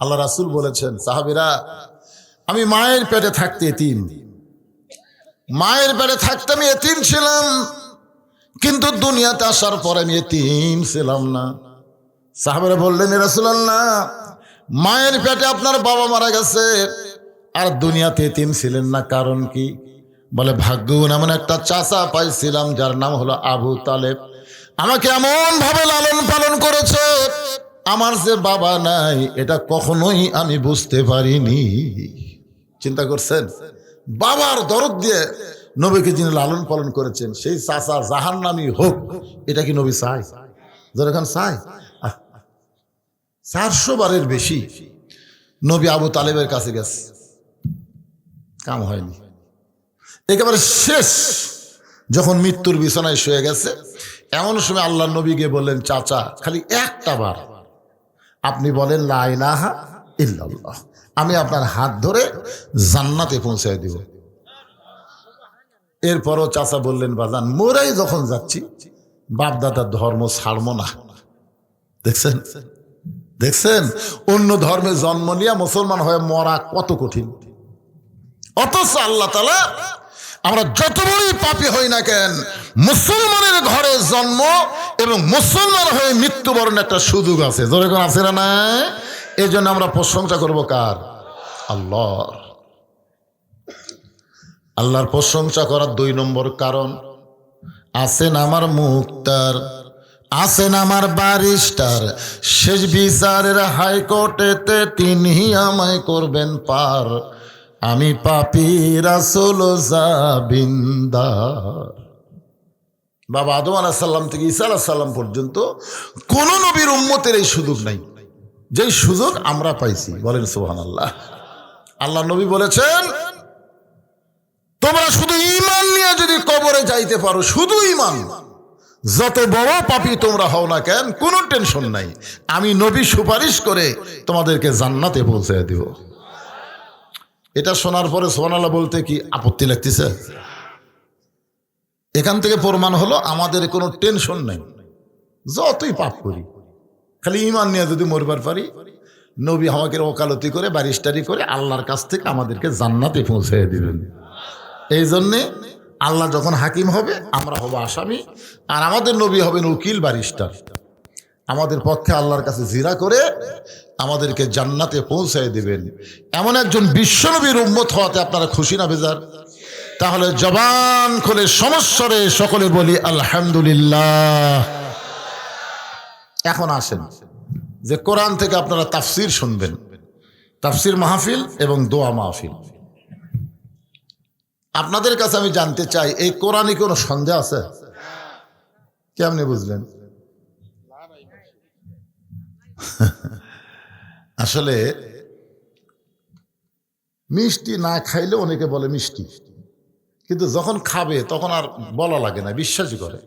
আল্লাহ রাসূল বলেছেন, সাহাবীরা, আমি মায়ের পেটে থাকতে এতিম, মায়ের পেটে থাকতে আমি এতিম ছিলাম, কিন্তু দুনিয়াতে আসার পরে আমি এতিম ছিলাম না। সাহাবীরা বললেন, ইয়া রাসূলুল্লাহ, মায়ের পেটে আপনার বাবা মারা গেছে আর দুনিয়াতে এতিম ছিলেন না, কারণ কি? বলে, ভাগ্যবান এমন একটা চাচা পাইছিলাম যার নাম হলো আবু তালেব, আমাকে এমন ভাবে লালন পালন করেছে, আমার যে বাবা নাই এটা কখনোই আমি বুঝতে পারিনি। চিন্তা করছেন, বাবার দরদ দিয়ে নবীকে যিনি লালন পালন করেছেন সেই চাচা জাহান্নামী হোক, এটা কি নবী চায়? যখন চায় 400 বারের বেশি নবী আবু তালেবের কাছে গেছে, কাম হয়নি। একেবারে শেষ যখন মৃত্যুর বিছানায় শুয়ে গেছে, এমন সময় আল্লাহ নবী গিয়ে বললেন, চাচা খালি একটা বার আপনি বলেন লা ইলাহা ইল্লাল্লাহ, আমি আপনার হাত ধরে জান্নাতে পৌঁছায় দিব। এরপরও চাচা বললেন, বাজান মোরাই যখন যাচ্ছি বাপ দাদার ধর্ম ছাড়বো না। দেখছেন দেখছেন অন্য ধর্মে জন্ম নিয়ে মুসলমান হয়ে মরা কত কঠিন। অথচ আল্লাহ তাআলা আমরা যত বড়ই পাপী হই না কেন, মুসলমানের ঘরে জন্ম এবং মুসলমান হয়ে মৃত্যুবরণ একটা সুযোগ আছে, যখন আছে না? এই জন্য আমরা প্রশংসা করবো কার? আল্লাহর। আল্লাহর প্রশংসা করার 2 নম্বর কারণ, আছেন আমার মুক্তার, আছেন আমার ব্যারিস্টার, শেষ বিচারের হাইকোর্টেতে তিনি আমায় করবেন পার, আমি পাপী রাসূল জাবিন্দার। বাবা আদম আলাইহিস সালাম থেকে ঈসা আলাইহিস সালাম পর্যন্ত কোন নবীর উম্মতের এই সুযোগ নাই, যেই সুযোগ আমরা পাইছি। বলেন সুবহানাল্লাহ। আল্লাহ নবী বলেছেন, তোমরা শুধু ঈমান নিয়ে যদি কবরে যাইতে পারো, শুধু ঈমান, যত বড় পাপী তোমরা হও না কেন কোনো টেনশন নাই, আমি নবী সুপারিশ করে তোমাদেরকে জান্নাতে পৌঁছে দেব। এটা শোনার পরে সুবহানাল্লাহ বলতে কি আপত্তি লাগতেছে? এখান থেকে প্রমাণ হলো আমাদের কোনো টেনশন নাই, যতই পাপ করি খালি ঈমান নিয়ে যদি মরবার পারি, নবী আমাকে ওকালতি করে ব্যারিস্টারি করে আল্লাহর কাছ থেকে আমাদেরকে জান্নাতে পৌঁছে দিবেন। এই জন্যে আল্লাহ যখন হাকিম হবে আমরা হব আসামি, আর আমাদের নবী হবেন উকিল ব্যারিস্টার, আমাদের পক্ষে আল্লাহর কাছে জিরা করে আমাদেরকে জান্নাতে পৌঁছায় দিবেন। এমন একজন বিশ্বনবীর উম্মত হওয়াতে আপনারা খুশি না বেজার? তাহলে জবান খুলে সমস্বরে সকলে বলি আলহামদুলিল্লাহ। এখন আসেন যে কোরআন থেকে আপনারা তাফসির শুনবেন, তাফসির মাহফিল এবং দোয়া মাহফিল। আপনাদের কাছে আমি জানতে চাই, এই কোরআনে কোনো সন্দেহ আছে? কেমনে বুঝলেন? আসলে মিষ্টি না খাইলে অনেকে বলে মিষ্টি, কিন্তু যখন খাবে তখন আর বলা লাগে না, বিশ্বাসই করে।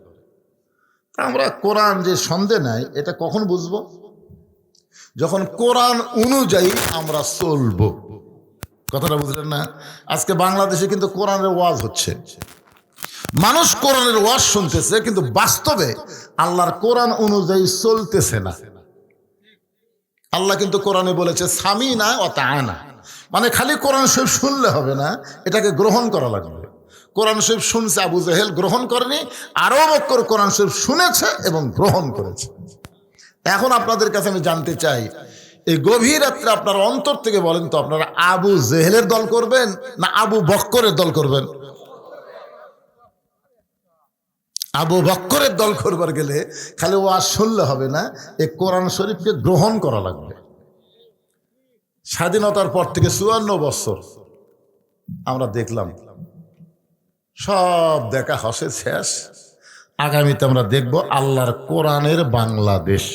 আমরা কোরআন যে সন্দেহ নাই, এটা কখন বুঝবো? যখন কোরআন অনুযায়ী আমরা চলবো। কথাটা বুঝলেন না? আজকে বাংলাদেশে কিন্তু কোরআনের ওয়াজ হচ্ছে, মানুষ কোরআনের ওয়াজ শুনতেছে, কিন্তু বাস্তবে আল্লাহর কোরআন অনুযায়ী চলতেছে না। আল্লাহ কিন্তু কোরআনে বলেছে সামিনা ওয়া তাআনা, মানে খালি কোরআন শরীফ শুনলে হবে না, এটাকে গ্রহণ করা লাগবে। কোরআন শরীফ শুনছে আবু জেহেল, গ্রহণ করেনি, আরো বকর কোরআন শরীফ শুনেছে এবং গ্রহণ করেছে। এখন আপনাদের কাছে আমি জানতে চাই, এই গভীর রাত্রে আপনারা অন্তর থেকে বলেন তো, আপনারা আবু জেহেলের দল করবেন না আবু বক্করের দল করবেন? আবু বক্করের দল করবার গেলে খালি ওয়াজ শুনলে হবে না, এই কোরআন শরীফকে গ্রহণ করা লাগবে। স্বাধীনতার পর থেকে 54 বছর আমরা দেখলাম, সব দেখা হসে শেষ। আগামীতে আমরা দেখব আল্লাহর কোরআনের বাংলাদেশ।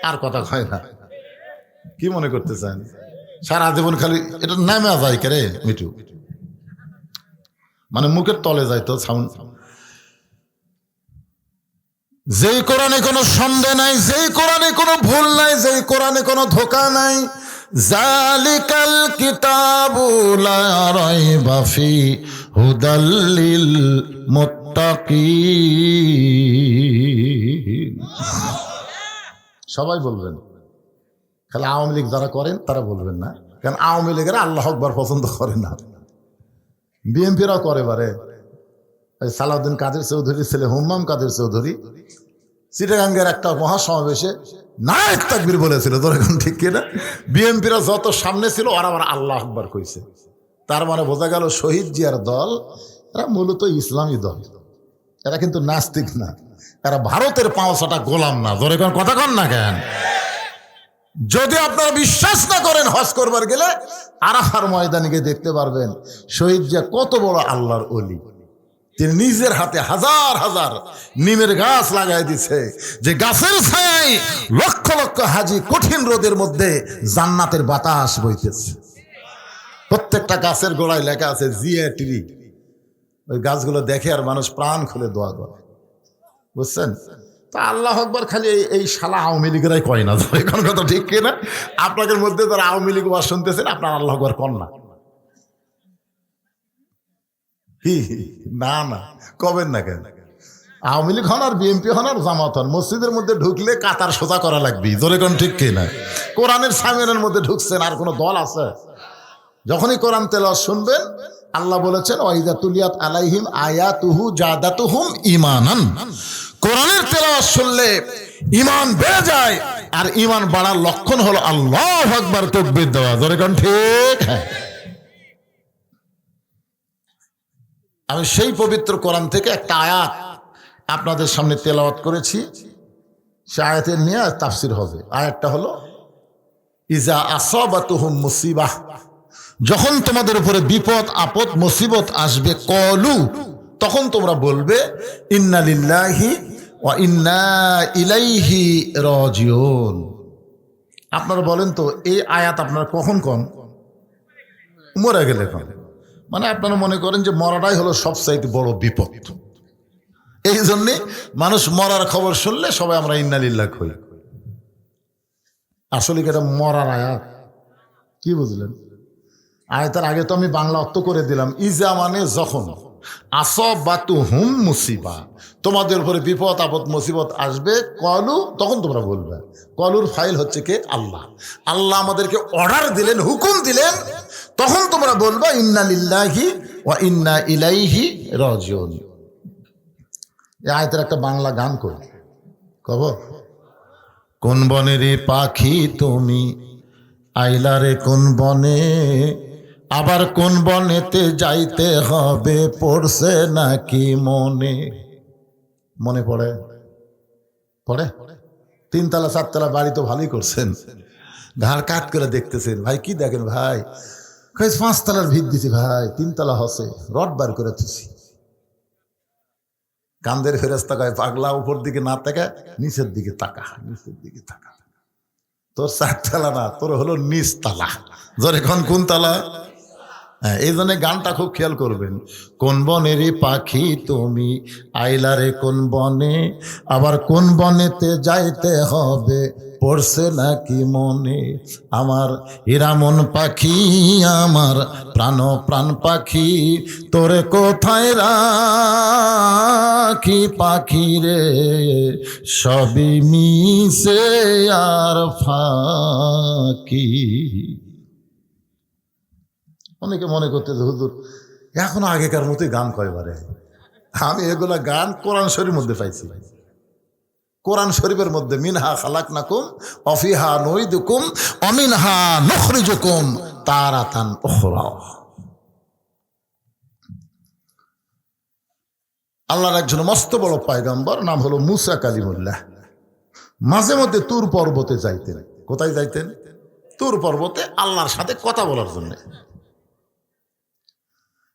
আর কথা হয় না, কি মনে করতে চান? সারা জীবন খালি এটা নামে যায় কে রে মিঠু, মানে মুখের তলে যায় তো সাউন্ড। যেই কোরআনে কোনো সন্দেহ নাই, যেই কোরআনে কোনো ভুল নাই, যেই কোরআনে কোনো ধোঁকা নাই, জালিকাল কিতাবু লা রাইবা ফি হুদাল লিল মুত্তাকিন। সবাই বলবেন, খালি আওয়ামী লীগ যারা করেন তারা বলবেন না, কারণ আওয়ামী লীগেরা আল্লাহ আকবার পছন্দ করে না। বিএনপিরাও করে বারে। সালাউদ্দিন কাদের চৌধুরীর ছেলে হুম্মাম কাদের চৌধুরী চিটাগাঙ্গের একটা মহাসমাবেশে নায়েক তাকবীর বলেছিল, তোর এখন ঠিক কিনা? বিএনপিরা যত সামনে ছিল ওরা আবার আল্লাহ আকবার কইছে। তার মানে বোঝা গেল শহীদ জিয়ার দল এরা মূলত ইসলামী দল, এরা কিন্তু নাস্তিক না, এরা ভারতের পাঁচটা গোলাম না। তোর এখন কথা কন না কেন? যদি আপনারা বিশ্বাস না করেন, হজ করবার গেলে আরাফার ময়দানে গিয়ে দেখতে পারবেন শহীদ জিয়া কত বড় আল্লাহর ওলি। তিনি নিজের হাতে হাজার হাজার নিমের গাছ লাগাই দিছে, যে গাছের ছায়ায় লক্ষ লক্ষ হাজি কঠিন রোদের মধ্যে জান্নাতের বাতাস বইতেছে। প্রত্যেকটা গাছের গোড়ায় লেখা আছে জিয়া ট্রি। ওই গাছগুলো দেখে আর মানুষ প্রাণ খুলে দোয়া করে, বুঝছেন? তা আল্লাহ আকবার খালি এই শালা আওয়ামী লীগেরাই কয় না। এখন কথা ঠিক কিনা? আপনাদের মধ্যে যারা আওয়ামী লীগ ওয়াজ শুনতেছেন, আপনার আল্লাহ আকবার কন না। না না, কবেন না কেন? আওয়ামী লীগ হন আর বিএনপি হন আর জামাত হন, মসজিদের মধ্যে ঢুকলে কাতার সোজা করা লাগবে। জোরে কোন ঠিক কিনা? কোরআনের সামিনের মধ্যে ঢুকছেন, আর কোনো দল আছে? যখনই কোরআন তেলাওয়াত শুনবেন, আল্লাহ বলেছেন ওয়াইদা তুলিয়াত আলাইহিম আয়াতুহু জাদাতুহুম ঈমানান। কোরআনের তেলাওয়াত শুনলে ঈমান বেড়ে যায়, আর ঈমান বাড়ার লক্ষণ হলো আল্লাহু আকবার তাকবীর দেওয়া। জোরে কোন ঠিক? আমি সেই পবিত্র কোরআন থেকে একটা আয়াত আপনাদের সামনে তেলাওয়াত করেছি, সে আয়াতের নিয়ে তাফসির হবে। আয়াতটা হলো ইজা আসাবাতুহুম মুসিবাহ, যখন তোমাদের উপরে বিপদ আপদ মুসিবত আসবে, কলু, তখন তোমরা বলবে ইন্না লিল্লাহি ওয়া ইন্না ইলাইহি রাজিউন। আপনারা বলেন তো, এই আয়াত আপনারা কখন কন? মরে গেলে কন। মানে আপনারা মনে করেন যে মরাটাই হলো সবচাইতে বড় বিপদ, এই জন্যে মানুষ মরার খবর শুনলে সবাই আমরা ইন্না লিল্লাহ কই। আসলে কি এটা মরার আয়াত? কি বুঝলেন? আয়াতের আগে তো আমি বাংলা অর্থ করে দিলাম। ইজা মানে যখন, আসাবাতুহুম মুসিবা, তোমাদের উপরে বিপদ আপদ মুসিবত আসবে, কলু, তখন তোমরা বলবে। কলুর ফাইল হচ্ছে কে? আল্লাহ। আল্লাহ আমাদেরকে অর্ডার দিলেন, হুকুম দিলেন, তখন তোমরা বলবা ইন্না লিল্লাহি ওয়া ইন্না ইলাইহি রাজিউন। এই আয়াতের একটা বাংলা গান করি, কব? কোন বনেরে পাখি তুমি আইলারে কোন বনে, আবার কোন বনেতে যাইতে হবে, পড়ছে নাকি মনে? মনে পড়ে? পড়ে? 3 তলা 4 তলা বাড়ি তো ভালোই করছেন, ঘাড় কাট করে দেখতেছেন। ভাই কি দেখেন ভাই? 5 তলার ভিত দিছি ভাই, 3 তলা হসে, রড বার করে তুছি। কান্দের ফেরেশতা কয় পাগলা, উপর দিকে না তাকা, নিচের দিকে তাকা, নিচের দিকে তাকা। তোর 4 তলা না, তোর হলো নিচ তালা। জোরে কোন তালা? হ্যাঁ, এই জন্য গানটা খুব খেয়াল করবেন। কোন বনেরই পাখি তুমি আইলারে কোন বনে, আবার কোন বনেতে যাইতে হবে, পড়ছে নাকি মনে? আমার হীরামন পাখি, আমার প্রাণ পাখি, তোরে কোথায় রাখি পাখি রে, সবই মিশে আর ফাঁকি। অনেকে মনে করতেছে হুজুর এখনো আগেকার মতোই গান কয়বারে। আমি এগুলা গান কোরআন শরীফের মধ্যে পাইছি। কোরআন শরীফের মধ্যে মিনহা খালাকনাকুম ওয়া ফিহা নুইদুকুম ওয়া মিনহা নুখরিজুকুম তারাতান উখরা। আল্লাহর একজন মস্ত বড় পয়গম্বর, নাম হলো মুসা কালিমুল্লাহ। মাঝে মধ্যে তুর পর্বতে যাইতেন। কোথায় যাইতেন? তুর পর্বতে আল্লাহর সাথে কথা বলার জন্য।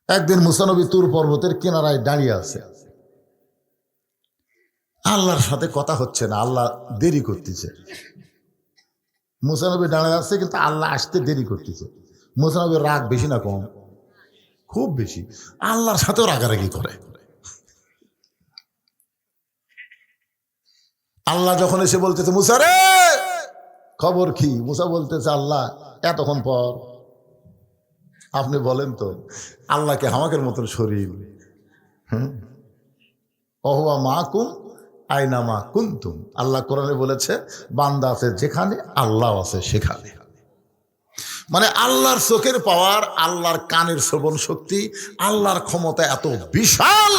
একদিন মুসা নবী তুর পর্বতের কিনারায় দাঁড়িয়ে আছে, আল্লাহর সাথে কথা হচ্ছে না, আল্লাহ দেরি করতেছে। মুসা নবী দাঁড়িয়ে আছে, কিন্তু আল্লাহ আসতে দেরি করতেছে। মুসা নবীর রাগ বেশি না কম? খুব বেশি। আল্লাহর সাথেও রাগারাগি করে। আল্লাহ যখন এসে বলতেছে মুসা রে খবর কি, মুসা বলতেছে আল্লাহ এতক্ষণ পর। আপনি বলেন তো, আল্লাহকে হামাকের মতন শরীর? অহুয়া মাকুম আইনামা কুনতুম। আল্লাহ কোরআনে বলেছে বান্দা আছে যেখানে, আল্লাহ আছে সেখানে। মানে আল্লাহর চোখের পাওয়ার, আল্লাহর কানের শ্রবণ শক্তি, আল্লাহর ক্ষমতা এত বিশাল,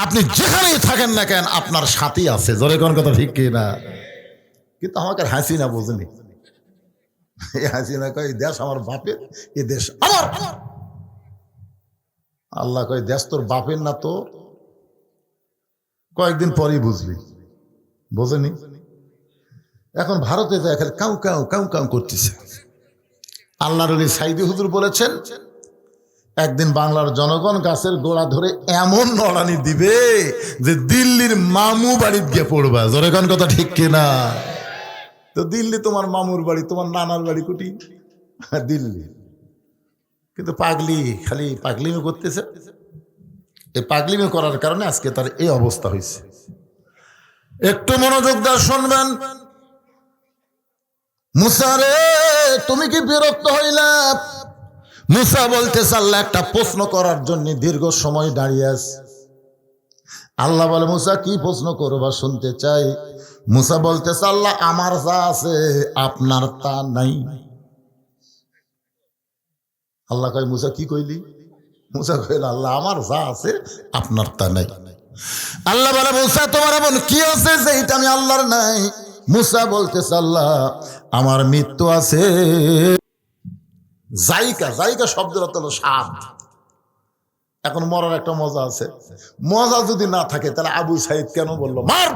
আপনি যেখানেই থাকেন না কেন আপনার সাথী আছে। জোরে কোন কথা ঠিক কি না? কিন্তু আমাকে হাসিনা বোঝেনি। এই হাসিনা কয় দেশ আমার বাপের, এ দেশ আমার। আল্লাহ কয় দেশ তোর বাপের না তো, কয়েকদিন পরেই বুঝবি। বোঝেনি? এখন ভারতে যায় খালি কাউ কাউ কাউ কাউ করতেছে। আল্লাহর ওলি সাইদি হুজুর বলেছেন একদিন বাংলার জনগণ গাছের গোড়া ধরে এমন নড়ানি দিবে যে দিল্লির মামু বাড়িতে গিয়ে পড়বা। জোরে কোন কথা ঠিক কিনা? তো দিল্লি তোমার মামুর বাড়ি, তোমার নানার বাড়ি কুটি দিল্লি। কিন্তু পাগলি খালি পাগলিমি করতেছে। এই পাগলিমি করার কারণে আজকে তার এই অবস্থা হয়েছে। একটু মনোযোগ দিয়ে শুনবেন। মুসা রে, তুমি কি বিরক্ত হইলা? মুসা বলতেছে আল্লাহ একটা প্রশ্ন করার জন্য দীর্ঘ সময় দাঁড়িয়ে আছে। আল্লাহ বলে মুসা কি প্রশ্ন করবা, শুনতে চাই। মুসা বলতেছে আল্লাহ আমার যা আছে আপনার তা নাই। আল্লাহ কয় মুসা কি কইলি? মুসা কইল আল্লাহ আমার যা আছে আপনার তা নাই। আল্লাহ বলে মুসা তোমার এমন কি আছে যে এটা আমি আল্লাহর নাই? মুসা বলতেছে আল্লাহ আমার মৃত্যু আছে। জায়গা জায়গা শব্দের অর্থ হলো স্বাদ। এখন মরার একটা মজা আছে। মজা যদি না থাকে তাহলে আবু সাইদ কেন বললো মার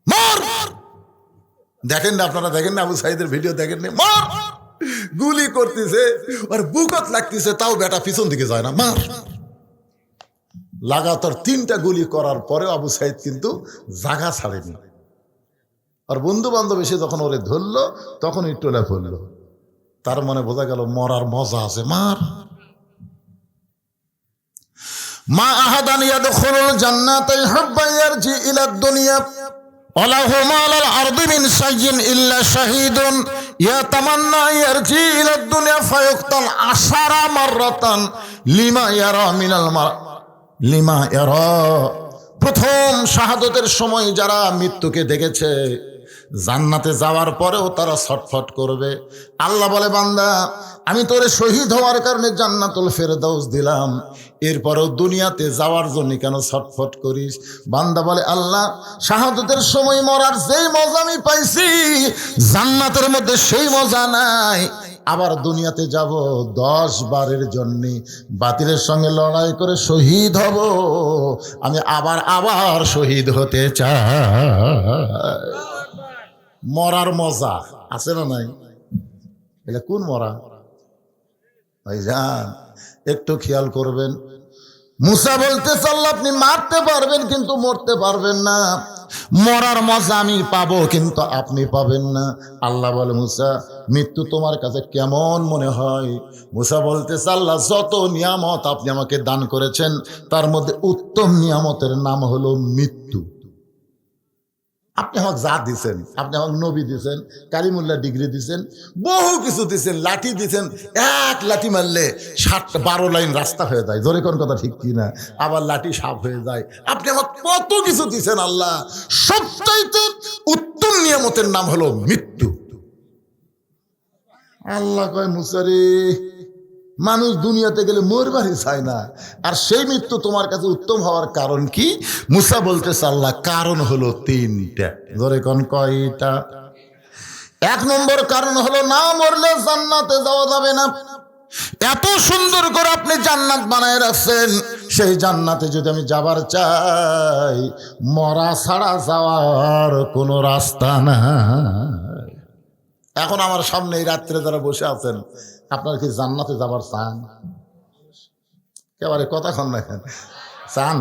মার? দেখেন না আপনারা, দেখেন না আবু সাইদের ভিডিও দেখেন না? মার, গুলি করতেছে আর বুকত লাগতেছে, তাও বেটা পিছন দিকে যায় না, মার। লাগাতার 3টা গুলি করার পরে আবু সাইদ কিন্তু জাগা ছাড়েনি। আর বন্ধু বান্ধব এসে যখন ওরে ধরলো তখন একটু টোলা ফেললো। তার মনে বোঝা গেল মরার মজা আছে, মার। মা আহাদান ইয়াদখুলুল জান্নাতা ইহুব্বা ইয়ারজি ইলা দুনিয়া ওয়ালাহু মালাল আরদি মিন শাইইন ইল্লা শাহীদুন ইয়াতামান্না ইয়ারজি ইলা দুনিয়া ফায়ুক্তাল আশারা মাররাতান লিমা ইয়ারা মিনাল লিমা ইয়ারা। প্রথম শাহাদতের সময় যারা মৃত্যুকে দেখেছে জান্নাতে যাওয়ার পরেও তারা ছটফট করবে। আল্লাহ বলে বান্দা আমি তোরে শহীদ হওয়ার কারণে জান্নাতুল ফেরদাউস দিলাম, এরপরেও দুনিয়াতে যাওয়ার জন্য কেন ছটফট করিস? বান্দা বলে আল্লাহ শাহাদতের সময় মরার যেই মজা আমি পাইছি জান্নাতের মধ্যে সেই মজা নাই। আবার দুনিয়াতে যাব 10 বারের জন্যে বাতিলের সঙ্গে লড়াই করে শহীদ হব, আমি আবার আবার শহীদ হতে চাই। মরার মজা আছে না নাই? এটা কোন মরা ভাইজান? একটু খেয়াল করবেন। মুসা বলতে আল্লাহ আপনি মারতে পারবেন কিন্তু মরতে পারবেন না। মরার মজা আমি পাবো কিন্তু আপনি পাবেন না। আল্লাহ বলে মুসা মৃত্যু তোমার কাছে কেমন মনে হয়? মুসা বলতে আল্লাহ যত নিয়ামত আপনি আমাকে দান করেছেন তার মধ্যে উত্তম নিয়ামতের নাম হলো মৃত্যু। আপনি আমাকে যা দিছেন, আপনি আমাকে নবী দিছেন, কালিমুল্লাহ ডিগ্রি দিছেন, বহু কিছু দিছেন, লাঠি দিছেন, এক লাঠি মারলে 12 লাইন রাস্তা হয়ে যায়। জোরে কোন কথা ঠিক কি না? আবার লাঠি সাপ হয়ে যায়। আপনি আমাকে কত কিছু দিছেন আল্লাহ, সবচাইতে উত্তম নিয়ামতের নাম হলো মৃত্যু। আল্লাহ কয় মুসা রে, মানুষ দুনিয়াতে গেলে মরবারই চায় না, আর সেই মৃত্যু তোমার কাছে উত্তম হওয়ার কারণ কি? মুসা বলতেছে আল্লাহ কারণ হলো 3টা। ধরে কোন কয়টা? 1 নম্বর কারণ হলো না মরলে জান্নাতে যাওয়া যাবে না। এত সুন্দর করে আপনি জান্নাত বানায় রাখছেন, সেই জান্নাতে যদি আমি যাবার চাই মরা ছাড়া যাওয়ার কোনো রাস্তা না। এখন আমার সামনে এই রাত্রে যারা বসে আছেন আপনারা কি জান্নাতে যাবার চান? একেবারে কথা কন না কেন? চান?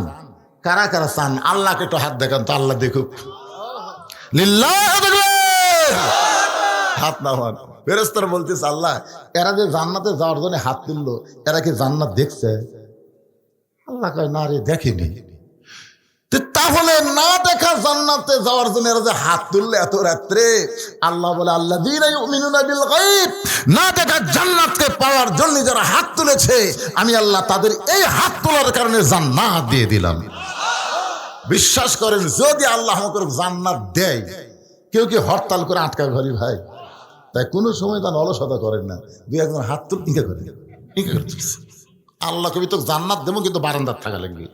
কারা কারা চান? আল্লাহকে একটু হাত দেখান তো, আল্লাহ দেখুক। লিল্লাহ হাত না হন। ফেরেশতারা বলতেছে আল্লাহ এরা যে জান্নাতে যাওয়ার জন্য হাত তুললো এরা কি জান্নাত দেখছে? আল্লাহ কয় না রে দেখেনি। তাহলে না দেখা জান্নাতে যাওয়ার জন্য এরা যে হাত তুললে এত রাত্রে, আল্লাহ বলে আল্লাযীনা ইউমিনুনা বিল গায়ব, না দেখা জান্নাতকে পাওয়ার জন্য যারা হাত তুলেছে আমি আল্লাহ তাদের এই হাত তোলার কারণে জান্নাত দিয়ে দিলাম। বিশ্বাস করেন যদি আল্লাহ আমাকে জান্নাত দেয়, কেউ কি হরতাল করে আটকা ঘরে ভাই? তাই কোনো সময় তার অলসতা করেন না, দুই একজন হাত তুল ইঙ্কা করে আল্লাহ কবি তো জান্নাত দেবো, কিন্তু বারান্দার থাকা লাগবে,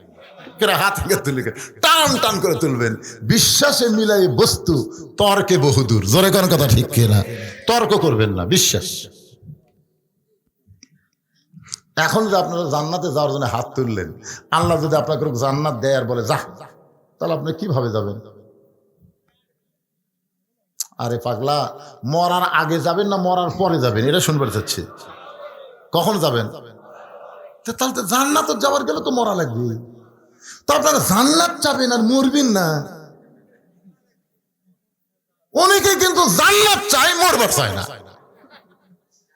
হাত তুলে টান টান করে তুলবেন। বিশ্বাসে মিলাই বস্তু, তর্কে বহুদূর। জোরে কোন কথা ঠিক কিনা? তর্ক করবেন না, বিশ্বাস। এখন যে আপনারা জান্নাতে যাওয়ার জন্য হাত তুললেন, আল্লাহ যদি আপনাকে জান্নাত দেয় আর বলে যা, তাহলে আপনি কিভাবে যাবেন? আরে পাগলা, মরার আগে যাবেন না মরার পরে যাবেন এটা শুনবার চাচ্ছি। কখন যাবেন? তাহলে তো জান্নাত যাওয়ার গেলে তো মরা লাগবে, তো আপনারা জান্নাত চাবেন আর মরবেন না। অনেকে কিন্তু জান্নাত চায়, মরবার চায় না।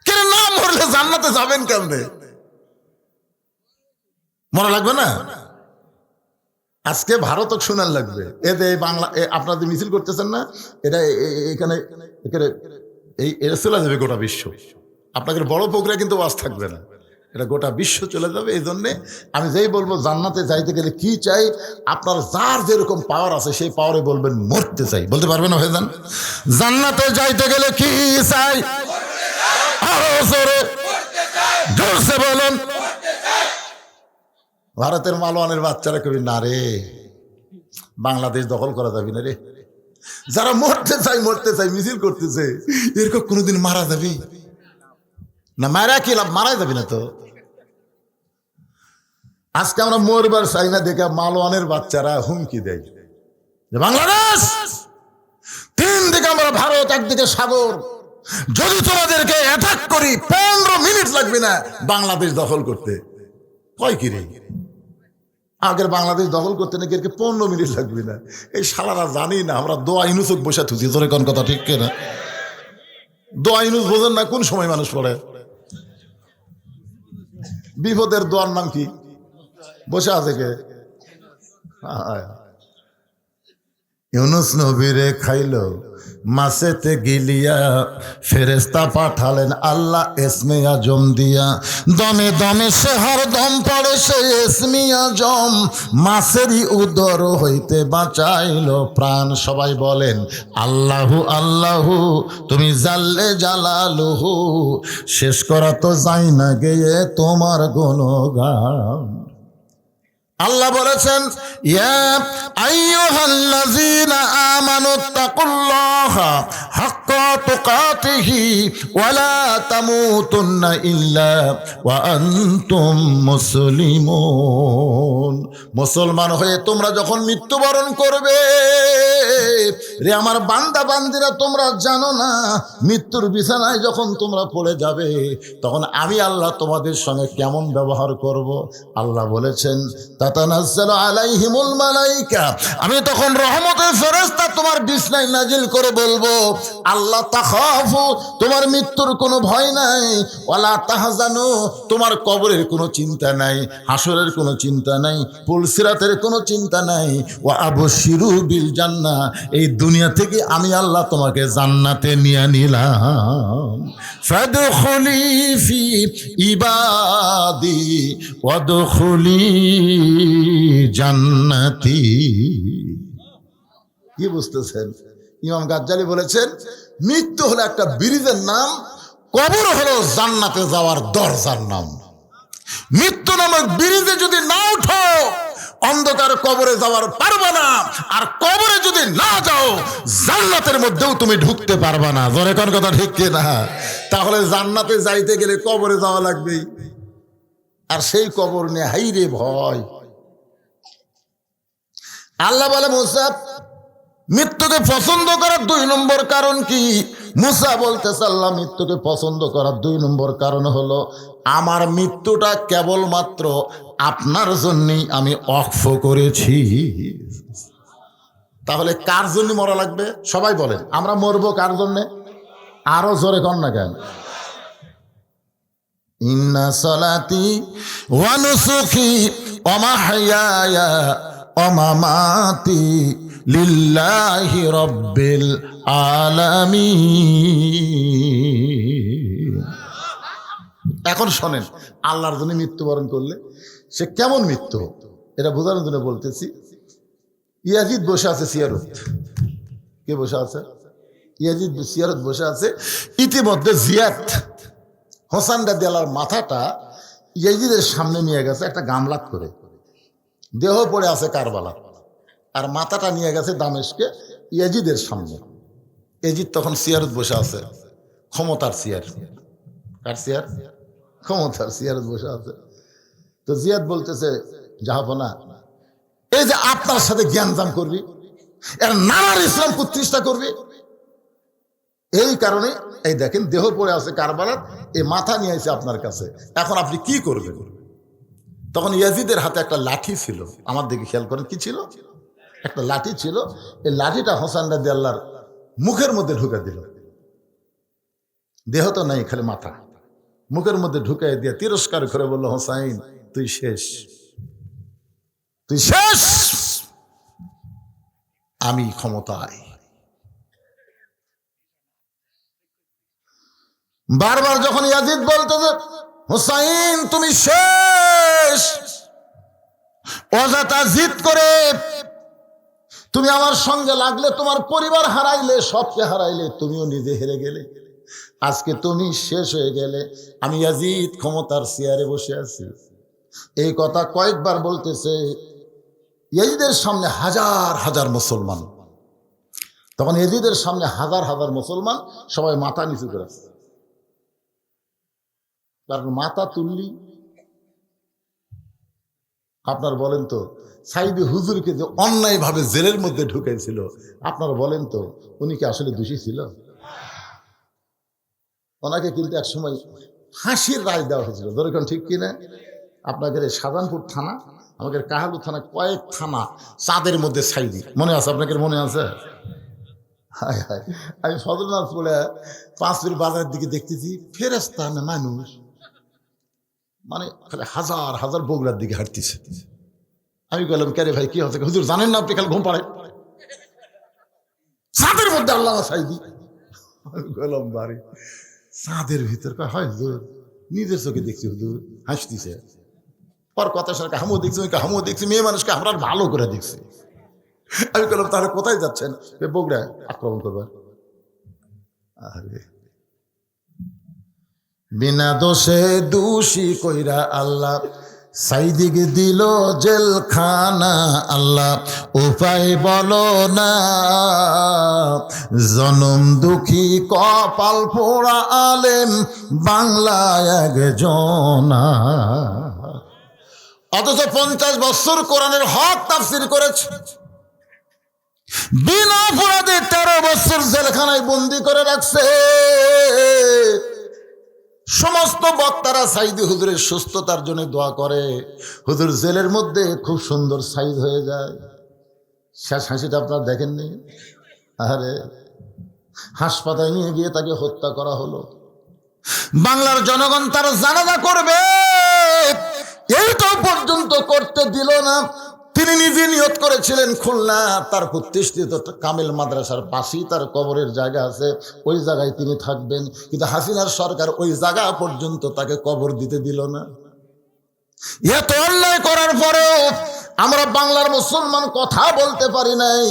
কেন না মরলে জান্নাতে যাবেন কেমনে? মরা লাগবে না? আজকে ভারতক শোনার লাগবে, এদের বাংলা আপনাদের মিছিল করতেছেন না, এটা এখানে এটা চলে যাবে গোটা বিশ্ব। আপনাদের বড় প্রক্রিয়া কিন্তু ওয়াজ থাকবে না, এটা গোটা বিশ্ব চলে যাবে। এই জন্যে আমি যেই বলবো জান্নাতে যাইতে গেলে কি চাই, আপনার যার যেরকম পাওয়ার আছে সেই পাওয়ারে বলবেন মরতে চাই। বলতে পারবেন না ভাইজান? জান্নাতে যাইতে গেলে কি চাই? আরো জোরে জোরসে বলুন। ভারতের মালওয়ানের বাচ্চারা কবি না রে, বাংলাদেশ দখল করা যাবে না রে। যারা মরতে চাই মিছিল করতেছে, এরকম কোনোদিন মারা যাবি না? মারা কি লাভ? মারা যাবি না তো। আজকে আমরা মরবার চাই না দেখে মালওয়ানের বাচ্চারা হুমকি দেয় যে বাংলাদেশ তিন দিকে আমরা ভারত, একদিকে সাগর, যদি তোমাদেরকে অ্যাটাক করি 15 মিনিট লাগবে না বাংলাদেশ দখল করতে। কয় কি রে, আগের বাংলাদেশ দখল করতে নাকি 15 মিনিট লাগবে না। এই শালারা জানি না আমরা দোয়া ইনুসক বসে থুছি। তোর কোন কথা ঠিক কিনা? দোয়া ইনুস বোঝেন না কোন সময় মানুষ পড়ে? বিপদের দোয়ার নাম কি? বসে আছে কে? ইউনুস নবীরে খাইলো মাছেতে গিলিয়া, ফেরেস্তা পাঠালেন আল্লাহ এসমে আজম দিয়া। দমে দমে সে হর দম পড়ে সে এসমে আজম, মাছেরই উদর হইতে বাঁচাইলো প্রাণ। সবাই বলেন আল্লাহু আল্লাহু, তুমি জাল্লে জালালুহু, শেষ করা তো যায় না গেয়ে তোমার গুণগান। আল্লাহ বলেছেন ইয়া আইয়ুহাল্লাযীনা আমানুত্তাকুল্লাহা হাক্কা তুকাতিহি ওয়া লা তামুতুন্না ইল্লা ওয়া আনতুম মুসলিমুন। মুসলমান হয়ে তোমরা যখন মৃত্যুবরণ করবে, রে আমার বান্দা বান্দিরা, তোমরা জানো না মৃত্যুর বিছানায় যখন তোমরা পড়ে যাবে তখন আমি আল্লাহ তোমাদের সঙ্গে কেমন ব্যবহার করব। আল্লাহ বলেছেন তাতানাজ্জালু আলাইহিমুল মালাইকা, আমি তখন রহমতের ফেরেশতা তোমার বিছানায় নাজিল করে বলবো আল্লাহ তাখাফু, তোমার মৃত্যুর কোনো ভয় নাই, ওয়ালা তাহজানু, তোমার কবরের কোনো চিন্তা নাই, হাসরের কোনো চিন্তা নাই, পুলসিরাতের কোনো চিন্তা নাই, ওয়া আবশিরু বিল জান্নাহ, এই দুনিয়া থেকে আমি আল্লাহ তোমাকে জান্নাতে নিয়ে নিলাম। ফাদখুলি ফি ইবাদি ওয়াদখুলি জান্নাতি। কি বুঝতেছেন? ইমাম গাজ্জালি বলেছেন মৃত্যু হলো একটা ব্রিজের নাম, কবর হলো জান্নাতে যাওয়ার দরজার নাম। মৃত্যু নামক ব্রিজে যদি না উঠো অন্ধকার কবরে যাওয়ার পারবা না, আর কবরে যদি না যাও জান্নাতের মধ্যেও তুমি ঢুকতে পারবা না। জোরে কোন কথা ঠিক কি না? তাহলে জান্নাতে যাইতে গেলে কবরে যাওয়া লাগবেই, আর সেই কবর নিয়ে হাইরে ভয়। আল্লাহ বলে মুসা মৃত্যুকে পছন্দ করার 2 নম্বর কারণ কি? মুসা বলতেছে আল্লাহ মৃত্যুকে পছন্দ করার 2 নম্বর কারণ হলো আমার মৃত্যুটা কেবলমাত্র আপনার জন্যই আমি ওয়াকফ করেছি। তাহলে কার জন্য মরা লাগবে? সবাই বলেন আমরা মরবো কার জন্যে? আরো জোরে কর না কেন? ইন্না সালাতি ওয়া নুসুকি ওয়া মাহইয়ায়া ওয়া মামাতি লিল্লাহি রাব্বিল আলামিন। এখন শোনেন, আল্লাহর জন্য মৃত্যুবরণ করলে সে কেমন মৃত্যু, এটা বোঝানোর জন্য বলতেছি। ইয়াজিদ বসে আছে সিয়ারত। কে বসে আছে? ইয়াজিদ সিয়ারত বসে আছে। ইতিমধ্যে জিয়াদ হোসেন রাদিয়াল্লাহর মাথাটা ইয়াজিদের সামনে নিয়ে গেছে একটা গামলাত করে, দেহ পড়ে আছে কারবালা, আর মাথাটা নিয়ে গেছে দামেশকে ইয়াজিদের সামনে। ইয়াজিদ তখন সিয়ারত বসে আছে, ক্ষমতার সিয়ার। কার সিয়ার? ক্ষমতার সিয়ারত বসে আছে। তো জিয়াদ বলতেছে, জাহাপনা, এই যে আপনার সাথে জ্ঞানজাম করবি, এর নানার ইসলাম প্রতিষ্ঠা করবি, এই কারণে এই দেখেন দেহ পড়ে আছে কারবালার, এই মাথা নিয়ে আসে আপনার কাছে, এখন আপনি কি করবেন? তখন ইয়াজিদের হাতে একটা লাঠি ছিল, আমার দিকে খেয়াল করেন, কি ছিল? একটা লাঠি ছিল। এই লাঠিটা হোসেন রাদিয়াল্লাহর মুখের মধ্যে ঢুকে দিল। দেহ তো নাই, খালি মাথা। মুখের মধ্যে ঢুকাই দিয়ে তিরস্কার করে বলল, হোসাইন তুই শেষ, তুই শেষ, আমি ক্ষমতায়। বারবার যখন ইয়াজিদ বলতো যে হোসাইন তুমি শেষ, অযথা জিদ করে তুমি আমার সঙ্গে লাগলে, তোমার পরিবার হারাইলে, সবকে হারাইলে, তুমিও নিজে হেরে গেলে, আজকে তুমি শেষ হয়ে গেলে, আমি ইয়াজিদ ক্ষমতার চেয়ারে বসে আছি। এই কথা কয়েকবার বলতেছে। ইয়াজিদের সামনে হাজার হাজার মুসলমান, তখন ইয়াজিদের সামনে হাজার হাজার মুসলমান সবাই মাথা নিচু করে আছে। কারণ মাথা তুললি, আপনার বলেন তো, সাইদি হুজুরকে যে অন্যায় ভাবে জেলের মধ্যে ঢুকাইছিল, আপনারা বলেন তো উনি কি আসলে দোষী ছিল? ওনাকে কিন্তু এক সময় ফাঁসির রায় দেওয়া হয়েছিল, দরকার ঠিক কিনা? আপনাদের শাহজাহানপুর থানা, আমাদের কাহালু থানা, কয়েক থানা চাঁদের মধ্যে সাইদি, মনে আছে? আপনাদের মনে আছে? হায় হায়, আমি ফজলনাথ পড়ে পাঁচপুর বাজারের দিকে দেখতেছি ফেরেশতা না মানুষ, মানে হাজার হাজার বগুড়ার দিকে হাঁটতেছে। আমি বললাম, কে রে ভাই, কি হচ্ছে? হুজুর জানেন না আপনি খালি ঘুম পাড়ে চাঁদের মধ্যে আল্লাহ সাইদি। আমি বললাম, বাড়ি চাঁদের ভিতর? হয় হুজুর, নিজের চোখে দেখছি হুজুর, হাসতেছে। পর কথা সরকার হামও দেখছি, হামও দেখছি, মেয়ে মানুষকে আমরা ভালো করে দেখছি। আমি বললাম, তাহলে কোথায় যাচ্ছেন? বগুড়ায় আক্রমণ করবেন। আরে বিনা দোষে দোষী কইরা আল্লাহ সাইদিকে দিল জেলখানা, আল্লাহ উপায় বলো না, জনম দুঃখী কপাল পোড়া আলেম বাংলায় একজনা। অথচ 50 বছর কোরআনের হক তাফসীর করেছে, বিনা অপরাধে 13 বছর জেলখানায় বন্দি করে রাখছে। সমস্ত বক্তারা সাইদি হুজুরের সুস্থতার জন্য দোয়া করে, হুজুর জেলের মধ্যে খুব সুন্দর সাইজ হয়ে যায়। শেষ হাসিটা আপনারা দেখেননি? আরে হাসপাতালে নিয়ে গিয়ে তাকে হত্যা করা হলো। বাংলার জনগণ তার জানাজা করবে, এইটা পর্যন্ত করতে দিল না। তিনি নিজে নিয়ত করেছিলেন খুলনা তার প্রতিষ্ঠিত কামেল মাদ্রাসার পাশেই তার কবরের জায়গা আছে, ওই জায়গায় তিনি থাকবেন, কিন্তু হাসিনার সরকার ওই জায়গা পর্যন্ত তাকে কবর দিতে দিল না। এত অন্যায় করার পরেও আমরা বাংলার মুসলমান কথা বলতে পারি নাই,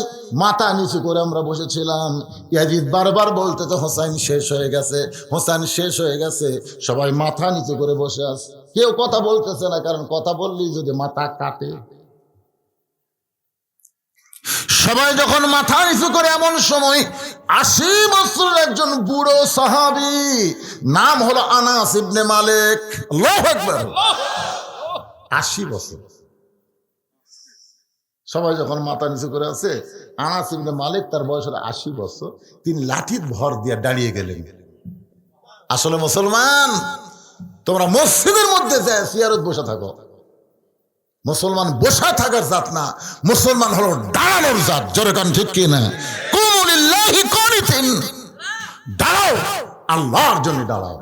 মাথা নিচু করে আমরা বসেছিলাম। ইয়াজিদ বারবার বলতেছে হোসাইন শেষ হয়ে গেছে, হোসাইন শেষ হয়ে গেছে, সবাই মাথা নিচু করে বসে আছে, কেউ কথা বলতেছে না, কারণ কথা বললেই যদি মাথা কাটে। সবাই যখন মাথা নিচু করে, এমন সময় 80 বছরের একজন বুড়ো সাহাবী, নাম হলো আনাস ইবনে মালিক। আল্লাহু আকবার। 80 বছর সবাই যখন মাথা নিচু করে আছে, আনাস ইবনে মালিক তার বয়স হলো 80 বছর, তিনি লাঠির ভর দিয়ে দাঁড়িয়ে গেলেন। আসলে মুসলমান, তোমরা মসজিদের মধ্যে যায় সিয়ারত বসে থাকো, মুসলমান বসা থাকার জাত না, মুসলমান হলো দাঁড়ানোর জাত। জোরে কান ঠিক কি না? কুমু লিল্লাহি কানিতিন, দাঁড়াও, আল্লাহর জন্য দাঁড়াও।